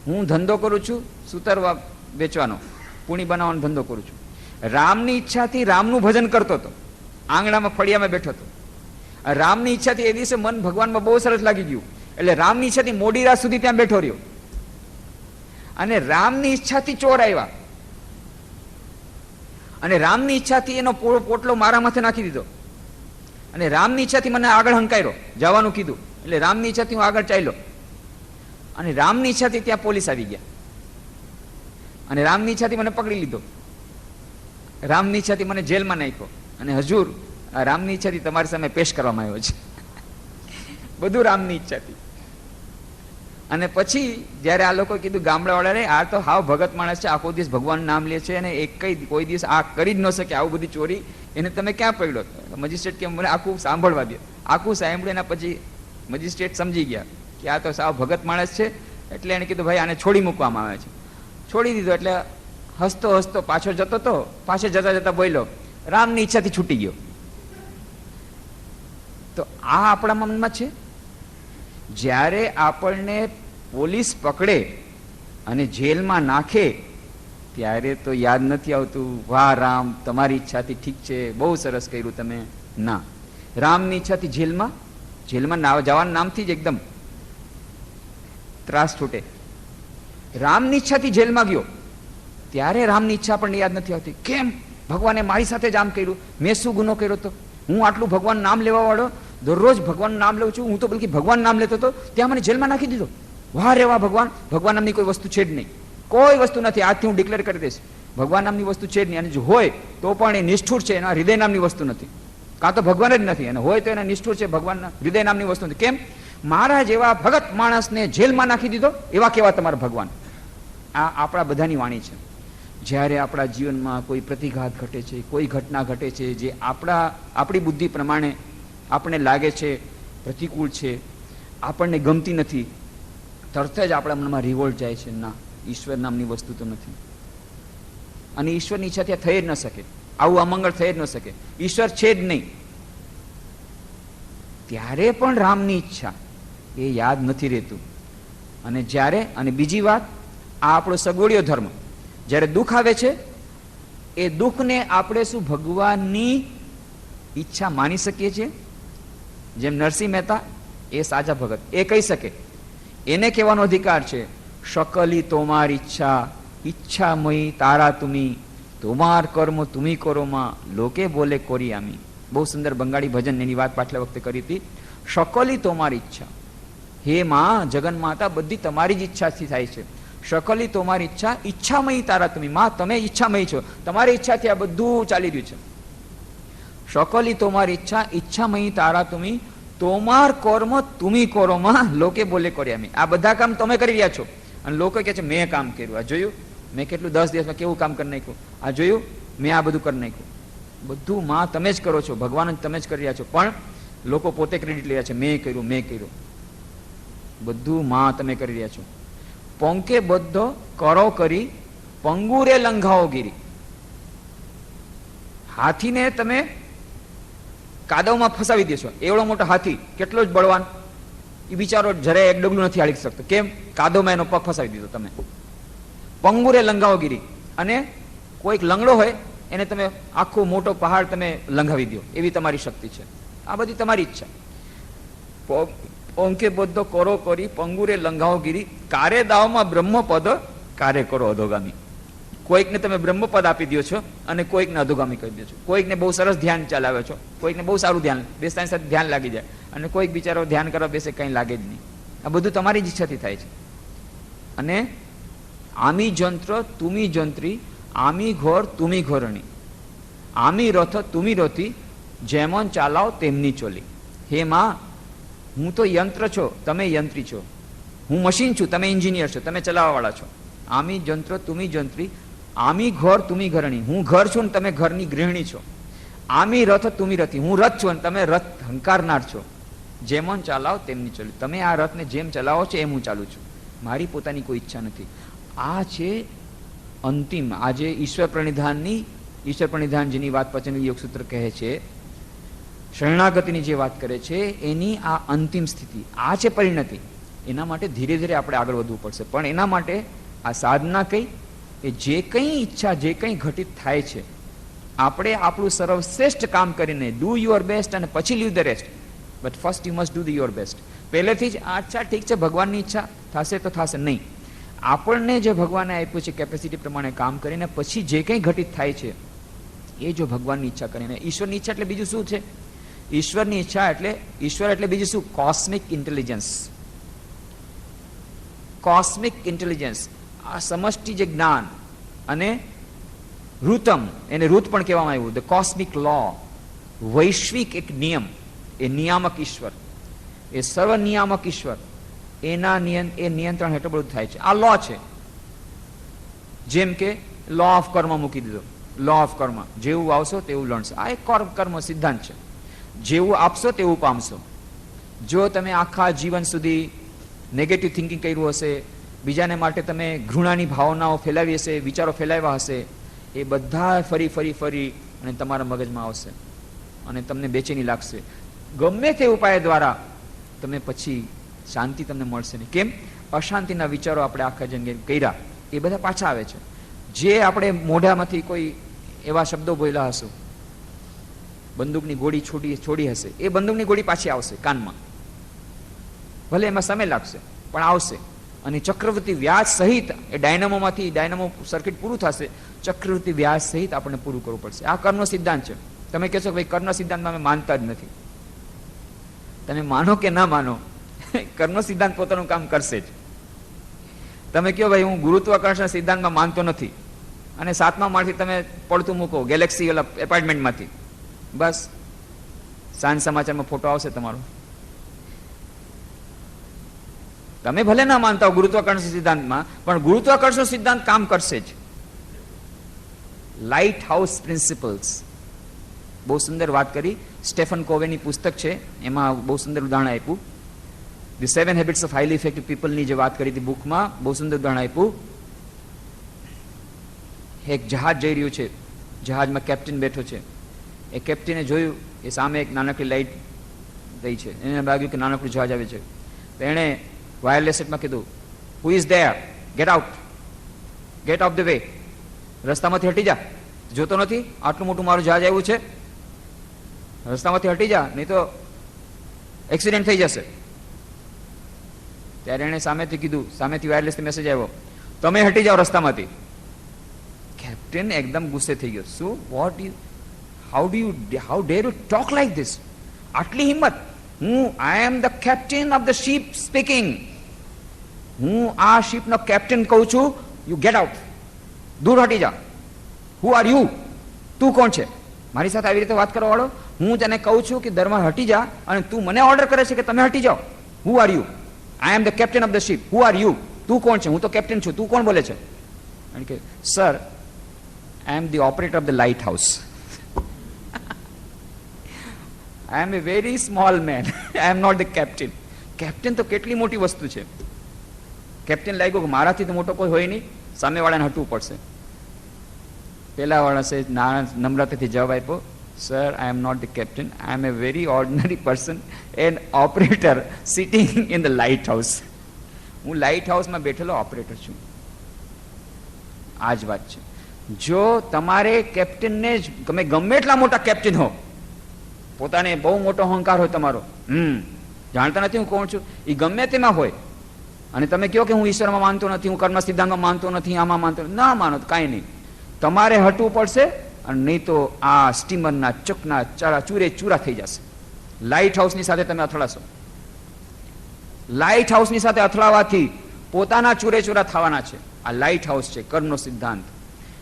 હું ધંધો કરું છું, સૂતર વેચવાનો, પૂણી બનાવવાનો ધંધો કરું છું. રામની ઈચ્છાથી રામનું ભજન કરતો હતો, આંગણામાં ફળિયામાં બેઠો હતો. રામની ઈચ્છાથી એ દિવસે મન ભગવાનમાં બહુ સરસ લાગી ગયું, એટલે રામની ઈચ્છાથી મોડી રાત સુધી ત્યાં બેઠો રહ્યો. અને રામની ઈચ્છાથી ચોર આવ્યા, અને રામની ઈચ્છાથી એનો પોટલો મારા માથે નાખી દીધો, અને રામની ઈચ્છાથી મને આગળ હંકાર્યો, જવાનું કીધું, એટલે રામની ઈચ્છાથી હું આગળ ચાલ્યો, અને રામની ઈચ્છાથી ત્યાં પોલીસ આવી ગયા, અને રામની ઈચ્છાથી મને પકડી લીધો, રામની ઈચ્છાથી મને જેલમાં નાખ્યો, અને હજુર આ રામની ઈચ્છાથી તમારી સામે પેશ કરવામાં આવ્યો છે. બધું રામની ઈચ્છાથી. અને પછી જયારે આ લોકો કીધું ગામડાવાળાને, આ તો હાવ ભગત માણસ છે, આખો દિવસ ભગવાનનું નામ લે છે, અને કોઈ દિવસ આ કરી જ ન શકે આવું બધી ચોરી, એને તમે ક્યાં પકડ્યો? મજિસ્ટ્રેટ કે મને આખું સાંભળવા દે. આખું સાંભળ્યું એના પછી મજિસ્ટ્રેટ સમજી ગયા કે આ તો સાવ ભગત માણસ છે, એટલે એને કીધું ભાઈ આને છોડી મૂકવામાં આવે છે. છોડી દીધો. એટલે હસતો હસતો પાછો જતો હતો, પાછો જતા જતા બોલ્યો, રામની ઈચ્છાથી છૂટી ગયો. તો આ આપણા મનમાં છે. જ્યારે આપણને પોલીસ પકડે અને જેલમાં નાખે ત્યારે તો યાદ નથી આવતું, વાહ રામ તમારી ઈચ્છાથી ઠીક છે, બહુ સરસ કર્યું તમે. ના, રામની ઈચ્છાથી જેલમાં જવાના નામથી જ એકદમ ત્રાસ છૂટે. રામની ઈચ્છાથી જેલમાં ગયો ત્યારે રામની ઈચ્છા આપણને યાદ નથી આવતી. કેમ? ભગવાને મારી સાથે જ આમ કર્યું, મેં શું ગુનો કર્યો હતો? હું આટલું ભગવાન નામ લેવા વાળો, દરરોજ ભગવાનનું નામ લઉં છું, હું તો બલકી ભગવાન નામ લેતો હતો, ત્યાં મને જેલમાં નાખી દીધો. વાહ રે વાહ, ભગવાન નામની કોઈ વસ્તુ છે જ નહીં, કોઈ વસ્તુ નથી. આજથી હું ડિક્લેર કરી દઈશ, ભગવાન નામની વસ્તુ છે જ નહીં. અને જો હોય તો પણ એ નિષ્ઠુર છે, એના હૃદય નામની વસ્તુ નથી. કાં તો ભગવાન જ નથી, અને હોય તો એના નિષ્ઠુર છે, ભગવાનના હૃદય નામની વસ્તુ નથી. કેમ? મારા જેવા ભગત માણસને જેલમાં નાખી દીધો, એવા કેવા તમારા ભગવાન. આ આપણા બધાની વાણી છે. જ્યારે આપણા જીવનમાં કોઈ પ્રતિઘાત ઘટે છે, કોઈ ઘટના ઘટે છે જે આપણી બુદ્ધિ પ્રમાણે આપણને લાગે છે પ્રતિકૂળ છે, આપણને ગમતી નથી, તરત જ આપણા મનમાં રિવોલ્ટ જાય છે, ના, ઈશ્વર નામની વસ્તુ તો નથી, અને ઈશ્વરની ઈચ્છા ત્યાં થઈ જ ન શકે, આવું અમંગળ થઈ જ ન શકે, ઈશ્વર છે જ નહીં. ત્યારે પણ રામની ઈચ્છા એ યાદ નથી રહેતું. અને બીજી વાત, આ આપણો સગવડિયો ધર્મ. જ્યારે દુઃખ આવે છે, એ દુઃખને આપણે શું ભગવાનની ઈચ્છા માની શકીએ છીએ? જેમ નરસિંહ મહેતા, એ સાચા ભગત, એ કહી શકે, એને કહેવાનો અધિકાર છે, શકલી તોમાર ઈચ્છા, ઈચ્છામયી તારા તુમી, તોમાર કર્મ તુમી કરો માં, લોકે બોલે કોરી આમી. બહુ સુંદર બંગાળી ભજન એની વાત પાછલા વખતે કરી હતી. શકલી તોમાર ઈચ્છા, હે માં જગન માતા, બધી તમારી જ ઈચ્છાથી થાય છે. શકલી તોમારી ઈચ્છા, ઈચ્છામયી તારા તુમી, માં તમે ઈચ્છામયી છો, તમારી ઈચ્છાથી આ બધું ચાલી રહ્યું છે. શકલી તોમારી ઈચ્છા, ઈચ્છામયી તારા તુમી, તોમાર કર્મ તુમી કરો માં, લોકે બોલે કર્યા મેં. આ બધા કામ તમે કરી રહ્યા છો, અને લોકો કહે છે મેં કામ કર્યું. આ જોયું મેં કેટલું 10 દિવસમાં કેવું કામ કરી નાખ્યું, આ જોયું મેં આ બધું કરી નાખ્યું. બધું માં તમે જ કરો છો, ભગવાન જ તમે જ કરી રહ્યા છો, પણ લોકો પોતે ક્રેડિટ લઈ રહ્યા છે, મેં કર્યું. બધું માં તમે કરી રહ્યા છો. પોંકે બધો કરો કરી, પંગુરે લંઘાઓ ગીરી. હાથીને તમે કાદવમાં ફસાવી દેશો, એવડો મોટો હાથી કેટલો જ બળવાન, એ બિચારો જરાય એક ડગલું નથી હાલી શકતો. કેમ? કાદવમાં એનો પગ ફસાવી દીધો તમે. પંગુરે લંઘાઓ ગીરી. અને કોઈક લંગડો હોય એને તમે આખો મોટો પહાડ તમે લંઘાવી દો, એવી તમારી શક્તિ છે. આ બધી તમારી ઈચ્છા. ઓંકે બધો કરો કરી, પંગુરે લંઘાઓ ગીરી, કારે દાવમાં બ્રહ્મપદ, કારે કરો અધોગામી. કોઈકને તમે બ્રહ્મપદ આપી દો છો, અને કોઈકને અધોગામી કરી દો છો. કોઈકને બહુ સરસ ધ્યાન ચલાવે છો, કોઈકને બહુ સારું ધ્યાન, બેસતાની સાથે ધ્યાન લાગી જાય, અને કોઈક બિચારો ધ્યાન કરવા બેસે કંઈ લાગે જ નહીં. આ બધું તમારી જ ઈચ્છાથી થાય છે. અને આમી જંત્ર તુમી જંત્રી, આમી ઘોર તુમી ઘોરણી, આમી રથ તુમી રથી, જેમન ચાલાવ તેમની ચોલી. હે માં, હું તો યંત્ર છો, તમે યંત્રી છો. હું મશીન છું, તમે એન્જિનિયર છો, તમે ચલાવવાવાળા છો. આમી જંત્ર તુમી જંત્રી, આમી ઘર તુમી ઘરણી. હું ઘર છું ને તમે ઘરની ગૃહિણી છો. આમી રથ તુમી રથી. હું રથ છું અને તમે રથ હંકારનાર છો. જેમન ચાલાવ તેમની ચોલી. તમે આ રથને જેમ ચલાવો છો એમ હું ચાલું છું. મારી પોતાની કોઈ ઈચ્છા નથી. આ છે અંતિમ, આજે ઈશ્વર પ્રણિધાન જેની વાત પચન યોગસૂત્ર કહે છે શરણાગતિની જે વાત કરે છે એની આ અંતિમ સ્થિતિ, આ છે પરિણતિ. એના માટે ધીરે ધીરે આપણે આગળ વધવું પડશે. પણ એના માટે આ સાધના કઈ, એ જે કંઈ ઈચ્છા, જે કંઈ ઘટિત થાય છે, આપણે આપણું સર્વશ્રેષ્ઠ કામ કરીને ડુ યોર બેસ્ટ અને પછી leave the rest. But first you must do the your best. પહેલેથી જ અચ્છા ઠીક છે, ભગવાનની ઈચ્છા થશે તો થશે, નહીં. આપણને જે ભગવાને આપ્યું છે કેપેસિટી પ્રમાણે કામ કરીને પછી જે કંઈ ઘટિત થાય છે એ જો ભગવાનની ઈચ્છા કરીને. ઈશ્વરની ઈચ્છા એટલે બીજું શું છે? ઈશ્વરની ઈચ્છા એટલે, ઈશ્વર એટલે બીજું શું? Cosmic intelligence. કોસ્મિક ઇન્ટેલિજન્સ, આ સમષ્ટિ જે જ્ઞાન અને ઋતમ, એને ઋત પણ કહેવામાં આવ્યું, ધ કોસ્મિક લો, વૈશ્વિક એક નિયમ, એ નિયામક ઈશ્વર, એ સર્વ નિયામક ઈશ્વર, એના નિયંત્રણ હેઠળ બધું થાય છે. આ લો છે. જેમ કે લો ઓફ કર્મ મૂકી દીધો, લો ઓફ કર્મ, જેવું આવશો તેવું લણશો. આ એક કર્મ સિદ્ધાંત છે. જેવું આપશો તેવું પામશો. જો તમે આખા જીવન સુધી નેગેટિવ થિંકિંગ કર્યું હશે, બીજાને માટે તમે ઘૃણાની ભાવનાઓ ફેલાવી હશે, વિચારો ફેલાવ્યા હશે, એ બધા ફરી ફરી ફરી અને તમારા મગજમાં આવશે અને તમને બેચેની લાગશે. ગમે તે ઉપાય દ્વારા તમે પછી શાંતિ તમને મળશે નહીં. કેમ? અશાંતિના વિચારો આપણે આખા જંગે કર્યા એ બધા પાછા આવે છે. જે આપણે મોઢામાંથી કોઈ એવા શબ્દો બોલ્યા હશું, બંદૂકની ગોળી છોડી હશે, એ બંદૂકની ગોળી પાછી આવશે કાનમાં. ભલે એમાં સમય લાગશે પણ આવશે. અને ચક્રવર્તી વ્યાજ સહિત એ ડાયનામોમાંથી, ડાયનામો સર્કિટ પૂરું થશે, ચક્રવર્તી વ્યાજ સહિત આપણને પૂરું કરવું પડશે. આ કર્મનો સિદ્ધાંત છે. તમે કહેશો કે ભાઈ કર્મના સિદ્ધાંતમાં અમે માનતા જ નથી. તમે માનો કે ના માનો, કર્મનો સિદ્ધાંત પોતાનું કામ કરશે જ. તમે કહો ભાઈ હું ગુરુત્વાકર્ષણ સિદ્ધાંતમાં માનતો નથી, અને 7મા માળથી તમે પડતું મૂકો ગેલેક્સી એપાર્ટમેન્ટમાંથી, બસ સાંજ સમાચારમાં ફોટો આવશે તમારો. તમે ભલે ના માનતા હો ગુરુત્વાકર્ષણ સિદ્ધાંતમાં, પણ ગુરુત્વાકર્ષણ સિદ્ધાંત કામ કરશે જ. લાઇટ હાઉસ પ્રિન્સિપલ્સ, બહુ સુંદર વાત કરી. સ્ટેફન કોવેની પુસ્તક છે, એમાં બહુ સુંદર ઉદાહરણ આપ્યું. The 7 habits of highly effective પીપલની જે વાત કરી હતી બુકમાં, બહુ સુંદર ઉદાહરણ આપ્યું. એક જહાજ જઈ રહ્યું છે, જહાજમાં કેપ્ટન બેઠો છે. એ કેપ્ટને જોયું એ સામે એક નાનકડી લાઇટ ગઈ છે, એને લાગ્યું કે નાનકડું જહાજ આવે છે. તો એણે વાયરલેસ સેટમાં કીધું, who is there, get out, get off the way, રસ્તામાંથી હટી જા, જોતો નથી આટલું મોટું મારું જહાજ આવ્યું છે, રસ્તામાંથી હટી જા, નહીં તો એક્સિડન્ટ થઈ જશે. ત્યારે એણે સામેથી કીધું, સામેથી વાયરલેસથી મેસેજ આવ્યો, તમે હટી જાઓ રસ્તામાંથી. કેપ્ટન એકદમ ગુસ્સે થઈ ગયો. શું? What you, how dare you talk like this? આટલી હિંમત? I am the captain of the ship speaking. હું આ શિપનો કેપ્ટન કહું છું. યુ ગેટ આઉટ, દૂર હટી જા. Who are you? તું કોણ છે મારી સાથે આવી રીતે વાત કરવા વાળો? હું તને કહું છું કે દરમાં હટી જા, અને તું મને ઓર્ડર કરે છે કે તમે હટી જાઓ. Who are you? I am the captain of the ship. Who are you? તું કોણ છે? હું તો કેપ્ટન છું, તું કોણ બોલે છે? કારણ કે sir, I am the operator of the light house. I am a very small man, I am not the captain. Captain તો કેટલી મોટી વસ્તુ છે. કેપ્ટન લાગ્યું કે મારાથી તો મોટો કોઈ હોય નહીં, સામેવાળાને હટવું પડશે. પેલા માણસે નમ્રતાથી જવાબ આપ્યો, sir, I am not the captain, I am a very ordinary person, an operator sitting in the light house. હું લાઇટ હાઉસમાં બેઠેલો ઓપરેટર છું. આ જ વાત છે. જો તમારે કેપ્ટનને જ, તમે ગમે એટલા મોટા કેપ્ટન હો, પોતાને બહુ મોટો અહંકાર હોય તમારો, જાણતા નથી હું કોણ છું, એ ગમે તેમાં હોય, અને તમે કહો કે હું ઈશ્વરમાં માનતો નથી, હું કર્મ સિદ્ધાંતમાં માનતો નથી, આમાં માનતો નથી, ના માનો તો કાંઈ નહીં, તમારે હટવું પડશે. અને નહીં તો આ સ્ટીમરના ચકના ચૂરે ચૂરા થઈ જશે. લાઇટ હાઉસની સાથે તમે અથડાશો. લાઇટ હાઉસની સાથે અથડાવાથી પોતાના ચૂરે ચૂરા થવાના છે. આ લાઇટ હાઉસ છે, કર્મનો સિદ્ધાંત.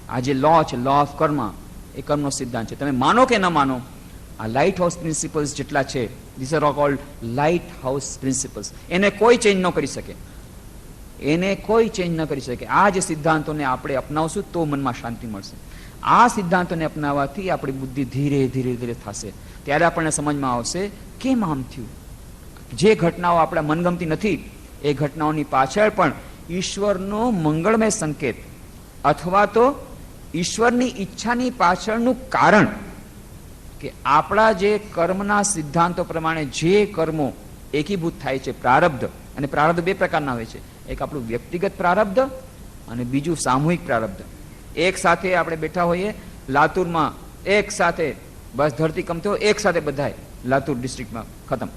આ જે લો છે, લો ઓફ કર્મ, એ કર્મનો સિદ્ધાંત છે. તમે માનો કે ન માનો, આ લાઇટ હાઉસ પ્રિન્સિપલ્સ જેટલા છે, this are called light house principles. એને કોઈ ચેન્જ ન કરી શકે, એને કોઈ ચેન્જ ન કરી શકે. આ જે સિદ્ધાંતોને આપણે અપનાવશું તો મનમાં શાંતિ મળશે. આ સિદ્ધાંતોને અપનાવવાથી આપણી બુદ્ધિ ધીરે ધીરે ધીરે થશે. ત્યારે આપણને સમજમાં આવશે કેમ આમ થયું. જે ઘટનાઓ આપણા મનગમતી નથી, એ ઘટનાઓની પાછળ પણ ઈશ્વરનો મંગળમય સંકેત અથવા તો ઈશ્વરની ઈચ્છાની પાછળનું કારણ કે આપણા જે કર્મના સિદ્ધાંતો પ્રમાણે જે કર્મો એકીભૂત થાય છે, પ્રારબ્ધ, અને પ્રારબ્ધ બે પ્રકારના હોય છે, એક આપણું વ્યક્તિગત પ્રારબ્ધ અને બીજું સામૂહિક પ્રારબ્ધ. એક સાથે આપણે બેઠા હોઈએ લાતુરમાં, એક સાથે બસ ધરતીકંપ થયો, એક સાથે બધાય લાતુર ડિસ્ટ્રિક્ટમાં ખતમ,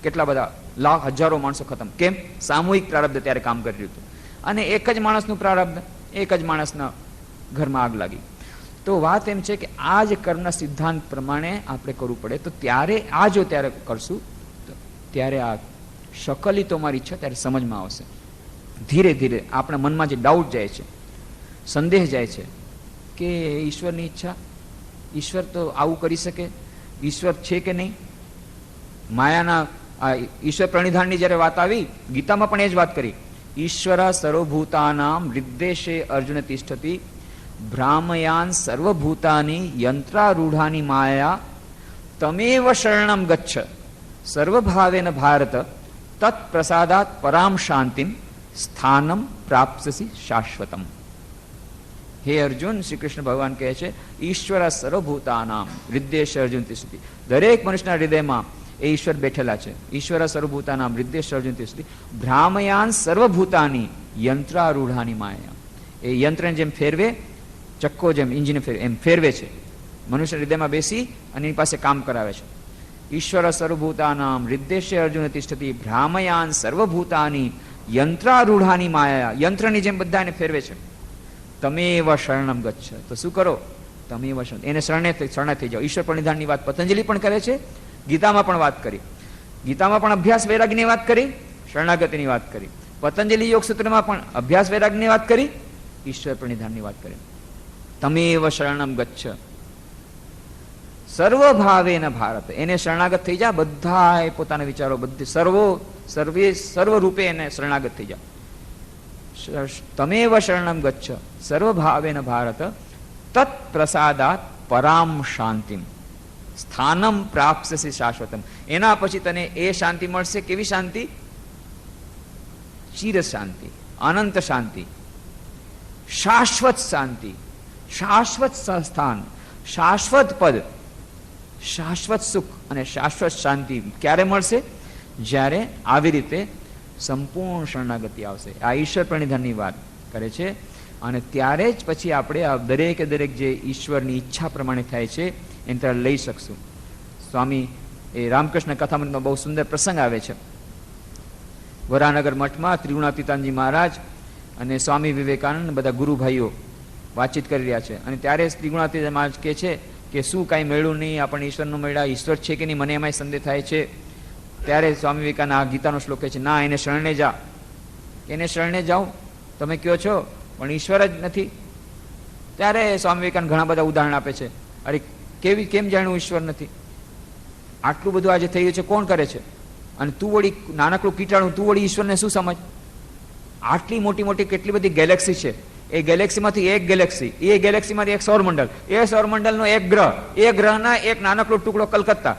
કેટલા બધા લાખ હજારો માણસો ખતમ. કેમ? સામૂહિક પ્રારબ્ધ ત્યારે કામ કરી રહ્યું હતું. અને એક જ માણસનું પ્રારબ્ધ, એક જ માણસના ઘરમાં આગ લાગી. તો વાત એમ છે કે આ જ કર્મના સિદ્ધાંત પ્રમાણે આપણે કરવું પડે. તો ત્યારે આ જો ત્યારે કરશું ત્યારે આ શકલી તો મારી ઈચ્છા ત્યારે સમજમાં આવશે. ધીરે ધીરે આપણા મનમાં જે ડાઉટ જાય છે, સંદેહ જાય છે કે ઈશ્વરની ઈચ્છા, ઈશ્વર તો આવું કરી શકે, ઈશ્વર છે કે નહીં. માયાના ઈશ્વર પ્રણિધાનની જ્યારે વાત આવી, ગીતામાં પણ એ જ વાત કરી. ઈશ્વર સર્વભૂતાનામ હૃદ્દેશે અર્જુન તિષ્ઠતિ ભ્રામયાન સર્વભૂતાની યંત્રારૂઢાની માયા તમેવ શરણમ ગચ્છ સર્વભાવેન ભારત તત્ પ્રસાદાત પરામ શાંતિમ સ્થાનમ પ્રાપ્સસી શાશ્વતમ. હે અર્જુન, શ્રી કૃષ્ણ ભગવાન કહે છે ઈશ્વર સર્વભૂતાનામ હૃદ્દેશ અર્જુન તિષ્ઠતિ. દરેક મનુષ્યના હૃદયમાં એ ઈશ્વર બેઠેલા છે. ઈશ્વર સર્વભૂતાનામ હૃદ્દેશ અર્જુન તિષ્ઠતિ ભ્રામયાન સર્વભૂતાની યંત્રારૂઢાની માયા. એ યંત્રને જેમ ફેરવે, ચક્કો જેમ ઇન્જિન ફેરવે, એમ ફેરવે છે. મનુષ્ય હૃદયમાં બેસી અને એની પાસે કામ કરાવે છે. ઈશ્વર સર્વભૂતાનામ હૃદ્દેશે અર્જુન તિષ્ઠતિ ભ્રામયાન સર્વભૂતાની યંત્રારૂઢાની માયા. યંત્રની જેમ બધાને ફેરવે છે. તમેવ શરણમ ગચ્છ. તો શું કરો? તમેવ શરણ, એને શરણે થઈ જાઓ. ઈશ્વર પ્રણિધાનની વાત પતંજલિ પણ કરે છે, ગીતામાં પણ વાત કરી. ગીતામાં પણ અભ્યાસ વૈરાગ્યની વાત કરી, શરણાગતિની વાત કરી. પતંજલિ યોગ સૂત્રમાં પણ અભ્યાસ વૈરાગ્યની વાત કરી, ઈશ્વર પ્રણિધાનની વાત કરી. તમેવ શરણમ ગચ્છ સર્વભાવેન ભારત. એને શરણાગત થઈ જા. બધા પોતાના વિચારો બધી સર્વ રૂપે એને શરણાગત થઈ જા. તમેવ શરણમ ગચ્છ સર્વભાવેન ભારત તત્ પ્રસાદાત પરામ શાંતિમ સ્થાનમ પ્રાપ્સસી શાશ્વતમ. એના પછી તને એ શાંતિ મળશે. કેવી શાંતિ? ચિર શાંતિ, અનંત શાંતિ, શાશ્વત શાંતિ, શાશ્વત સ્થાન, શાશ્વત પદ, શાશ્વત સુખ અને શાશ્વત શાંતિ ક્યારે મળશે? જ્યારે આવી રીતે સંપૂર્ણ શરણાગતિ આવશે. આ ઈશ્વર પ્રણિધાનની વાત કરે છે. અને ત્યારે જ પછી આપણે આ દરેકે દરેક જે ઈશ્વરની ઈચ્છા પ્રમાણે થાય છે એની તરફ લઈ શકશું. સ્વામી એ રામકૃષ્ણ કથામૃતમાં બહુ સુંદર પ્રસંગ આવે છે. વરાનગર મઠમાં ત્રિગુણાતીતાનંદજી મહારાજ અને સ્વામી વિવેકાનંદ બધા ગુરુભાઈઓ વાતચીત કરી રહ્યા છે. અને ત્યારે ત્રિગુણાતીતાનંદ મહારાજ કહે છે કે શું કાંઈ મળ્યું નહીં, આપણને ઈશ્વરનું મળ્યા, ઈશ્વર છે કે નહીં મને એમાંય સંદેહ થાય છે. ત્યારે સ્વામી વિવેકાનંદ આ ગીતાનો શ્લોક કહે છે, ના, એને શરણે જા. એને શરણે જાઓ તમે કહો છો પણ ઈશ્વર જ નથી. ત્યારે સ્વામી વિવેકાનંદ ઘણા બધા ઉદાહરણ આપે છે. અરે કેમ જાણ્યું ઈશ્વર નથી? આટલું બધું આજે થયું છે, કોણ કરે છે? અને તું વળી નાનકડું કીટાણું, તું વળી ઈશ્વરને શું સમજ? આટલી મોટી મોટી કેટલી બધી ગેલેક્સી છે. એ ગેલેક્સીમાંથી એક ગેલેક્સી, એ ગેલેક્સીમાંથી એક સૌરમંડળ, એ સૌરમંડળનો એક ગ્રહ, એ ગ્રહના એક નાનકડો ટુકડો કલકત્તા,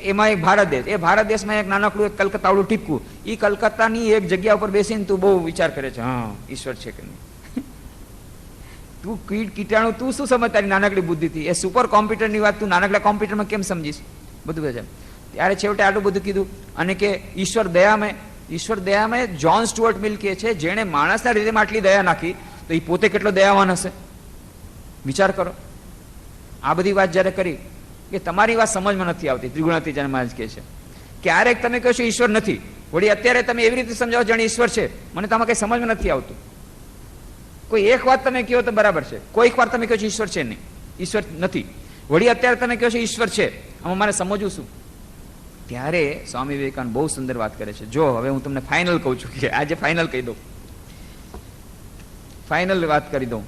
એમાં એક ભારત દેશ, એ ભારત દેશમાં એક નાનકડું એક કલકત્તાવડું ટીપકું. એ કલકત્તાની એક જગ્યા ઉપર બેસીને તું બહુ વિચાર કરે છે, હા ઈશ્વર છે કે નહીં. તું કીટાણું તું શું સમજ તારી નાનકડી બુદ્ધિથી? એ સુપર કોમ્પ્યુટરની વાત તું નાનકડા કોમ્પ્યુટરમાં કેમ સમજીશ? બધું છે. ત્યારે છેવટે આટલું બધું કીધું. અને કે ઈશ્વર દયામય જ્હોન સ્ટુઅર્ટ મિલ કહે છે, જેણે માણસના હૃદયમાં આટલી દયા નાખી તો એ પોતે કેટલો દયાવાન હશે? વિચાર કરો. આ બધી વાત જ્યારે કરી કે તમારી વાત સમજમાં નથી આવતી, ત્રિગુણાતીતાનંદ મહારાજ કહે છે ક્યારેક તમે કહો છો ઈશ્વર નથી, વળી અત્યારે તમે એવી રીતે સમજાવો જાણે ઈશ્વર છે, મને તમારે કઈ સમજમાં નથી આવતું. કોઈ એક વાત તમે કહો તો બરાબર છે, કોઈક વાર તમે કહો છો ઈશ્વર છે નહીં, ઈશ્વર નથી, વળી અત્યારે તમે કહો છો ઈશ્વર છે, આમાં મારે સમજવું શું? ત્યારે સ્વામી વિવેકાનંદ બહુ સુંદર વાત કરે છે. જો હવે હું તમને ફાઇનલ કહું છું, કે આજે ફાઇનલ કહી દઉં, ફાઇનલ વાત કરી દઉં.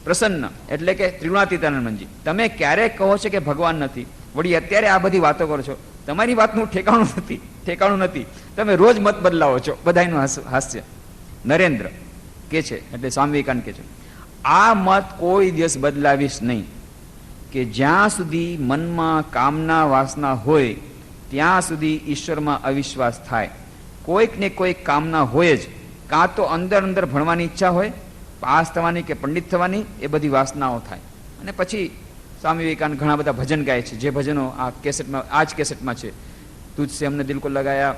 પ્રસન્ન એટલે કે ત્રિગુણાતીતાનંદજી, તમે ક્યારે કહો છો કે ભગવાન નથી, વળી અત્યારે આ બધી વાતો કરો છો, તમારી વાતનું ઠેકાણું નથી. તમે રોજ મત બદલાવો છો. બધાનું હાસ્ય. નરેન્દ્ર કે છે, એટલે સ્વામી વિવેકાનંદ કે છે, આ મત કોઈ દિવસ બદલાવીશ નહીં, કે જ્યાં સુધી મનમાં કામના વાસના હોય ત્યાં સુધી ઈશ્વરમાં અવિશ્વાસ થાય. કોઈક ને કોઈક કામના હોય જ, કાં તો અંદર ભણવાની ઈચ્છા હોય, પાસ થવાની કે પંડિત થવાની, એ બધી વાસનાઓ થાય. અને પછી સ્વામી વિવેકાનંદ ઘણા બધા ભજન ગાય છે, જે ભજનો આ કેસેટમાં, આ જ કેસેટમાં છે. તુજસે हमने दिल को लगाया,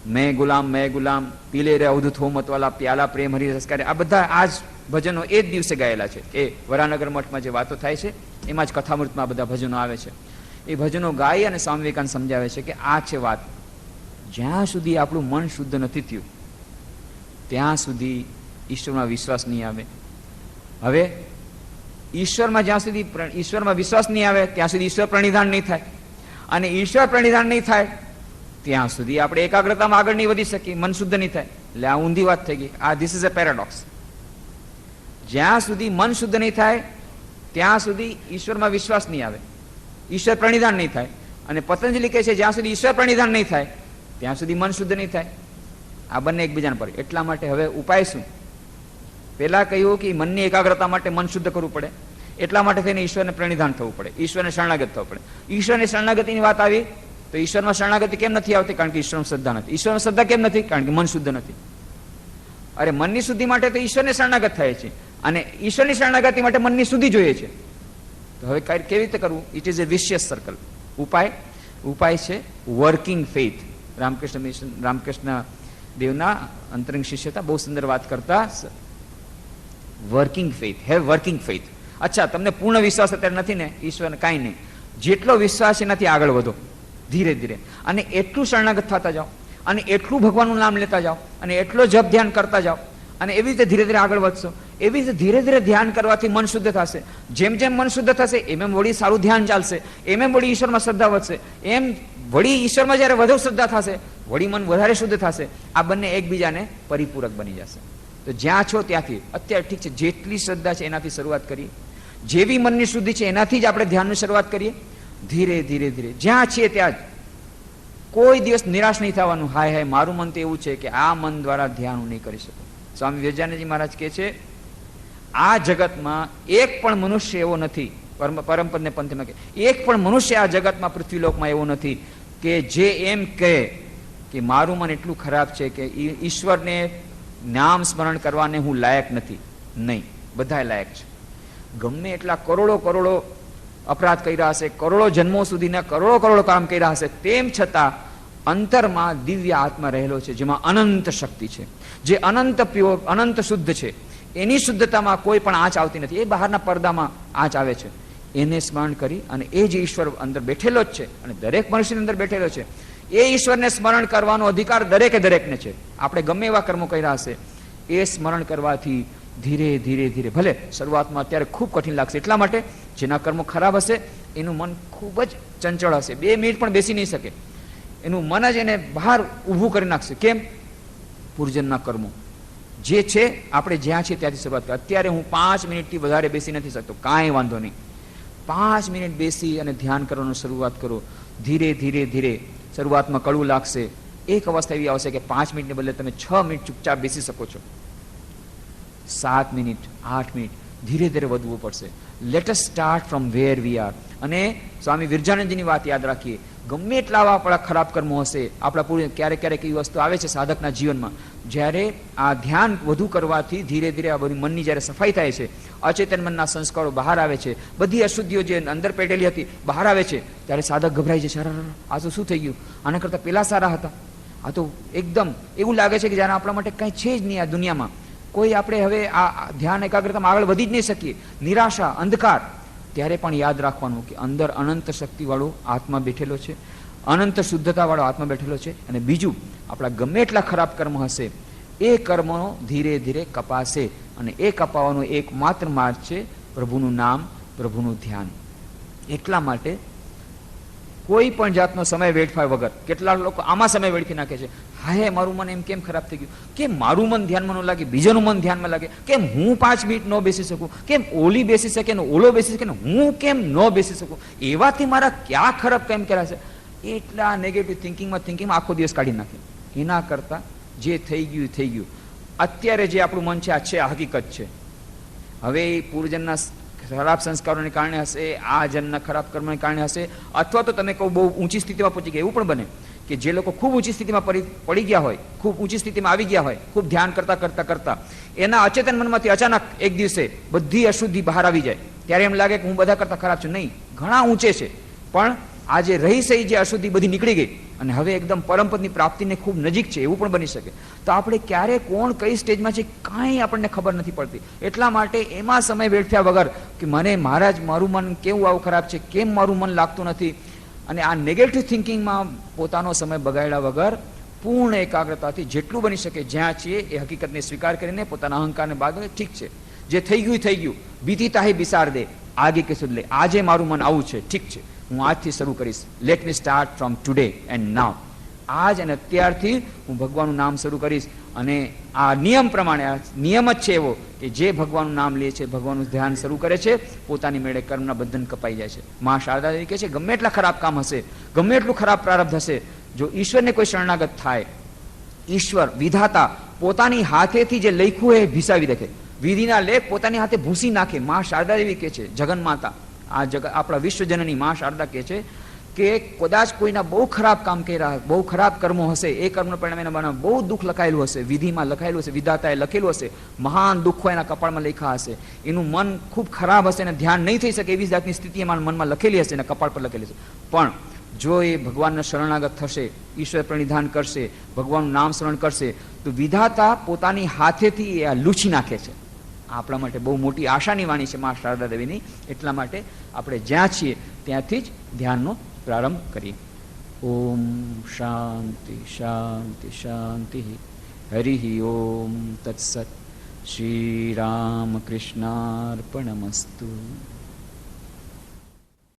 मैं गुलाम, पीले रे अवधूत हो मत वाला, प्याला प्रेम हरि संस्कार, આ બધા આ જ ભજનો એ જ દિવસે ગાયેલા છે. એ વરાનગર મઠમાં જે વાતો થાય છે એમાં જ કથામૃતમાં આ બધા ભજનો આવે છે. એ ભજનો ગાઈ અને સ્વામી વિવેકાનંદ સમજાવે છે કે આ છે વાત, જ્યાં સુધી આપણું મન શુદ્ધ નથી થયું ત્યાં સુધી ઈશ્વરમાં વિશ્વાસ નહીં આવે. હવે ઈશ્વરમાં જ્યાં સુધી ઈશ્વરમાં વિશ્વાસ નહીં આવે ત્યાં સુધી ઈશ્વર પ્રણિધાન નહીં થાય, અને ઈશ્વર પ્રણિધાન નહીં થાય ત્યાં સુધી આપણે એકાગ્રતામાં આગળ નહીં વધી શકીએ, મન શુદ્ધ નહીં થાય. એટલે આ ઊંધી વાત થઈ ગઈ. આ ધીસ ઇઝ અ પેરાડોક્સ. જ્યાં સુધી મન શુદ્ધ નહીં થાય ત્યાં સુધી ઈશ્વરમાં વિશ્વાસ નહીં આવે, ઈશ્વર પ્રણિધાન નહીં થાય. અને પતંજલિ કહે છે જ્યાં સુધી ઈશ્વર પ્રણિધાન નહીં થાય ત્યાં સુધી મન શુદ્ધ નહીં થાય. આ બંને એકબીજાને પર. એટલા માટે હવે ઉપાય શું? પહેલા કહ્યું કે મનની એકાગ્રતા માટે મન શુદ્ધ કરવું પડે, એટલા માટે થઈને ઈશ્વરને પ્રણિધાન થવું પડે, ઈશ્વરને શરણાગત થવું પડે. ઈશ્વરની શરણાગતિની વાત આવી તો ઈશ્વરમાં શરણાગતિ કેમ નથી આવતી? કારણ કે ઈશ્વરમાં શ્રદ્ધા નથી. ઈશ્વરમાં શ્રદ્ધા કેમ નથી? કારણ કે મન શુદ્ધ નથી. અરે મનની શુદ્ધિ માટે તો ઈશ્વરને શરણાગત થાય છે, અને ઈશ્વરની શરણાગતિ માટે મનની શુદ્ધિ જોઈએ છે. તો હવે કેવી રીતે કરવું? It is A વિશિયસ circle. ઉપાય છે working faith. Ramakrishna mission, Ramakrishna દેવના અંતરંગ શિષ્ય હતા, બહુ સુંદર વાત કરતા. Working faith, have working faith. અચ્છા, તમને પૂર્ણ વિશ્વાસ અત્યારે નથી ને ઈશ્વરને, કાંઈ નહીં, જેટલો વિશ્વાસ એનાથી આગળ વધો ધીરે ધીરે, અને એટલું શરણાગત થતા જાઓ, અને એટલું ભગવાનનું નામ લેતા જાઓ, અને એટલો જપ ધ્યાન કરતા જાઓ, અને એવી રીતે ધીરે ધીરે આગળ વધશો. એવી રીતે ધીરે ધીરે ધ્યાન કરવાથી મન શુદ્ધ થશે. જેમ જેમ મન શુદ્ધ થશે એમ વળી સારું ધ્યાન ચાલશે, એમ વળી ઈશ્વરમાં શ્રદ્ધા વધશે, એમ વળી ઈશ્વરમાં જ્યારે વધુ શ્રદ્ધા થશે વળી મન વધારે શુદ્ધ થશે. આ બંને એકબીજાને પરિપૂરક બની જશે. તો જ્યાં છો ત્યાંથી, અત્યારે ઠીક છે, જેટલી શ્રદ્ધા છે એનાથી શરૂઆત કરીએ, જેવી મનની શુદ્ધિ છે એનાથી જ આપણે ધ્યાનની શરૂઆત કરીએ. ધીરે ધીરે ધીરે જ્યાં છીએ ત્યાં જ. કોઈ દિવસ નિરાશ નહીં થવાનું. હાય મારું મન તો એવું છે કે આ મન દ્વારા ધ્યાન હું નહીં કરી શકું. સ્વામી વિવેકાનંદજી મહારાજ કહે છે, આ જગતમાં એક પણ મનુષ્ય એવો નથી, પરમપદને પંથમાં કે એક પણ મનુષ્ય આ જગતમાં પૃથ્વીલોકમાં એવો નથી કે જે એમ કહે કે મારું મન એટલું ખરાબ છે કે ઈશ્વરને નામ સ્મરણ કરવાને હું લાયક નથી. નહીં, બધા લાયક છે. ગમે એટલા કરોડો અપરાધ કર્યા હશે, કરોડો જન્મો સુધીના કરોડો કામ કર્યા હશે, તેમ છતાં અંતરમાં દિવ્ય આત્મા રહેલો છે, જેમાં અનંત શક્તિ છે, જે અનંત પ્યોર, અનંત શુદ્ધ છે. એની શુદ્ધતામાં કોઈ પણ આંચ આવતી નથી. એ બહારના પડદામાં આંચ આવે છે. એને સ્મરણ કરી અને એ જ ઈશ્વર અંદર બેઠેલો જ છે, અને દરેક મનુષ્યની અંદર બેઠેલો છે. એ ઈશ્વરને સ્મરણ કરવાનો અધિકાર દરેકને છે. આપણે ગમે એવા કર્મો કર્યા હશે, એ સ્મરણ કરવાથી ધીરે ધીરે ભલે શરૂઆતમાં અત્યારે ખૂબ કઠિન લાગશે. એટલા માટે જેના કર્મો ખરાબ હશે એનું મન ખૂબ જ ચંચળ હશે, 2 મિનિટ પણ બેસી નહીં શકે. એનું મન જ એને બહાર ઊભું કરી નાખશે. કેમ? પૂર્વજન્મના કર્મો જે છે. આપણે જ્યાં છીએ ત્યાંથી શરૂઆત કરીએ. અત્યારે હું 5 મિનિટથી વધારે બેસી નથી શકતો, કાંઈ વાંધો નહીં. 5 મિનિટ બેસી અને ધ્યાન કરવાનું શરૂઆત કરો. ધીરે ધીરે શરૂઆતમાં કડવું લાગશે. એક અવસ્થા એવી આવશે કે 5 મિનિટને બદલે તમે 6 મિનિટ ચૂપચાપ બેસી શકો છો. 7 મિનિટ, 8 મિનિટ, ધીરે ધીરે વધવું પડશે. Let us start from where we are. અને સ્વામી વિરજાનંદજીની વાત યાદ રાખીએ. ગમે એટલા આપણા ખરાબ કર્મો હશે, આપણા પૂર્ણ ક્યારેક એવી વસ્તુ આવે છે સાધકના જીવનમાં, જ્યારે આ ધ્યાન વધુ કરવાથી ધીરે ધીરે આ બધી મનની જ્યારે સફાઈ થાય છે, અચેતન મનના સંસ્કારો બહાર આવે છે, બધી અશુદ્ધિઓ જે અંદર પેટેલી હતી બહાર આવે છે, ત્યારે સાધક ગભરાય છે. આ તો શું થઈ ગયું? આના કરતાં પેલા સારા હતા. આ તો એકદમ એવું લાગે છે કે જ્યારે આપણા માટે કંઈ છે જ નહીં આ દુનિયામાં. કોઈ આપણે હવે આ ધ્યાન એકાગ્રતામાં આગળ વધી જ નહીં શકીએ. નિરાશા, અંધકાર. ત્યારે પણ યાદ રાખવાનું કે અંદર અનંત શક્તિવાળો આત્મા બેઠેલો છે, અનંત શુદ્ધતાવાળો આત્મા બેઠેલો છે. અને બીજું, આપણા ગમે એટલા ખરાબ કર્મ હશે એ કર્મો ધીરે ધીરે કપાશે, અને એ કપાવાનો એકમાત્ર માર્ગ છે પ્રભુનું નામ, પ્રભુનું ધ્યાન. એટલા માટે કોઈ પણ જાતનો સમય વેડફાય વગર, કેટલાક લોકો આમાં સમય વેડફી નાખે છે. હાય મારું મન એમ કેમ ખરાબ થઈ ગયું? કેમ મારું મન ધ્યાનમાં ન લાગે, બીજાનું મન ધ્યાનમાં લાગે? કેમ હું 5 મિનિટ ન બેસી શકું? કેમ ઓલી બેસી શકે ને ઓલો બેસી શકે ને હું કેમ ન બેસી શકું? એવાથી મારા ક્યાં ખરાબ કેમ કર્યા છે? એટલા નેગેટિવ થિંકિંગમાં આખો દિવસ કાઢી નાખે. એના કરતાં જે થઈ ગયું થઈ ગયું. અત્યારે જે આપણું મન છે આ હકીકત છે. હવે એ પૂર્વજન્મના ખરાબ સંસ્કારોને કારણે હશે, આ જન્મના ખરાબ કર્મને કારણે હશે, અથવા તો તમે કહો બહુ ઊંચી સ્થિતિમાં પહોંચી ગયા. એવું પણ બને કે જે લોકો ખૂબ ઊંચી સ્થિતિમાં પડી ગયા હોય, ખૂબ ઊંચી સ્થિતિમાં આવી ગયા હોય, ખૂબ ધ્યાન કરતા એના અચેતન મનમાંથી અચાનક એક દિવસે બધી અશુદ્ધિ બહાર આવી જાય, ત્યારે એમ લાગે કે હું બધા કરતા ખરાબ છું. નહીં, ઘણા ઊંચે છે, પણ આજે રહી સહી જે અશુદ્ધિ બધી નીકળી ગઈ અને હવે એકદમ પરમપદની પ્રાપ્તિને ખૂબ નજીક છે, એવું પણ બની શકે. તો આપણે ક્યારે કોણ કઈ સ્ટેજમાં છે કાંઈ આપણને ખબર નથી પડતી. એટલા માટે એમાં સમય વેડફ્યા વગર કે મને મહારાજ મારું મન કેવું આવું ખરાબ છે, કેમ મારું મન લાગતું નથી, અને આ નેગેટિવ થિંકિંગમાં પોતાનો સમય બગાડ્યા વગર પૂર્ણ એકાગ્રતાથી જેટલું બની શકે જ્યાં છીએ એ હકીકતને સ્વીકાર કરીને પોતાના અહંકારને બાદ ઠીક છે, જે થઈ ગયું થઈ ગયું, બીતી તાહી બિસાર દે, આગે કે સુધ લે. આજે મારું મન આવું છે, ઠીક છે, હું આજથી શરૂ કરીશ. Let me start from today and now. આજ અને અત્યારથી હું ભગવાનનું નામ શરૂ કરીશ. અને આ નિયમ પ્રમાણે, આ નિયમ જ છે એવો કે જે ભગવાનનું નામ લે છે, ભગવાનનું ધ્યાન શરૂ કરે છે, પોતાની મેળે કર્મના બંધન કપાઈ જાય છે. મા શારદા દેવી કહે છે, ગમે એટલા ખરાબ કામ હશે, ગમે એટલું ખરાબ પ્રારબ્ધ હશે, જો ઈશ્વરને કોઈ શરણાગત થાય, ઈશ્વર વિધાતા પોતાની હાથેથી જે લખ્યું એ ભીસાવી દે, વિધિના લેખ પોતાની હાથે ભૂસી નાખે. મા શારદા દેવી કહે છે, જગન માતા, આ આપણા વિશ્વજનની મા શારદા કહે છે કે કદાચ કોઈના બહુ ખરાબ કામ કર્યા, બહુ ખરાબ કર્મો હશે, એ કર્મનું પરિણામ એના બનાવ બહુ દુઃખ લખાયેલું હશે, વિધિમાં લખાયેલું હશે, વિધાતાએ લખેલું હશે, મહાન દુઃખો એના કપાળમાં લખ્યા હશે, એનું મન ખૂબ ખરાબ હશે અને ધ્યાન નહીં થઈ શકે એવી જાતની સ્થિતિ એમાં મનમાં લખેલી હશે, એના કપાળ પર લખેલી હશે. પણ જો એ ભગવાનના શરણાગત થશે, ઈશ્વર પ્રણિધાન કરશે, ભગવાનનું નામ સ્મરણ કરશે, તો વિધાતા પોતાની હાથેથી એ લૂછી નાખે છે. આપણા માટે બહુ મોટી આશાની વાણી છે મા શારદા દેવીની. એટલા માટે આપણે જ્યાં છીએ ત્યાંથી જ ધ્યાનનો પ્રારંભ કરીએ. ઓમ શાંતિ શાંતિ શાંતિ. હરિ ઓમ તત્સત. શ્રી રામ કૃષ્ણાર્પણમસ્તુ.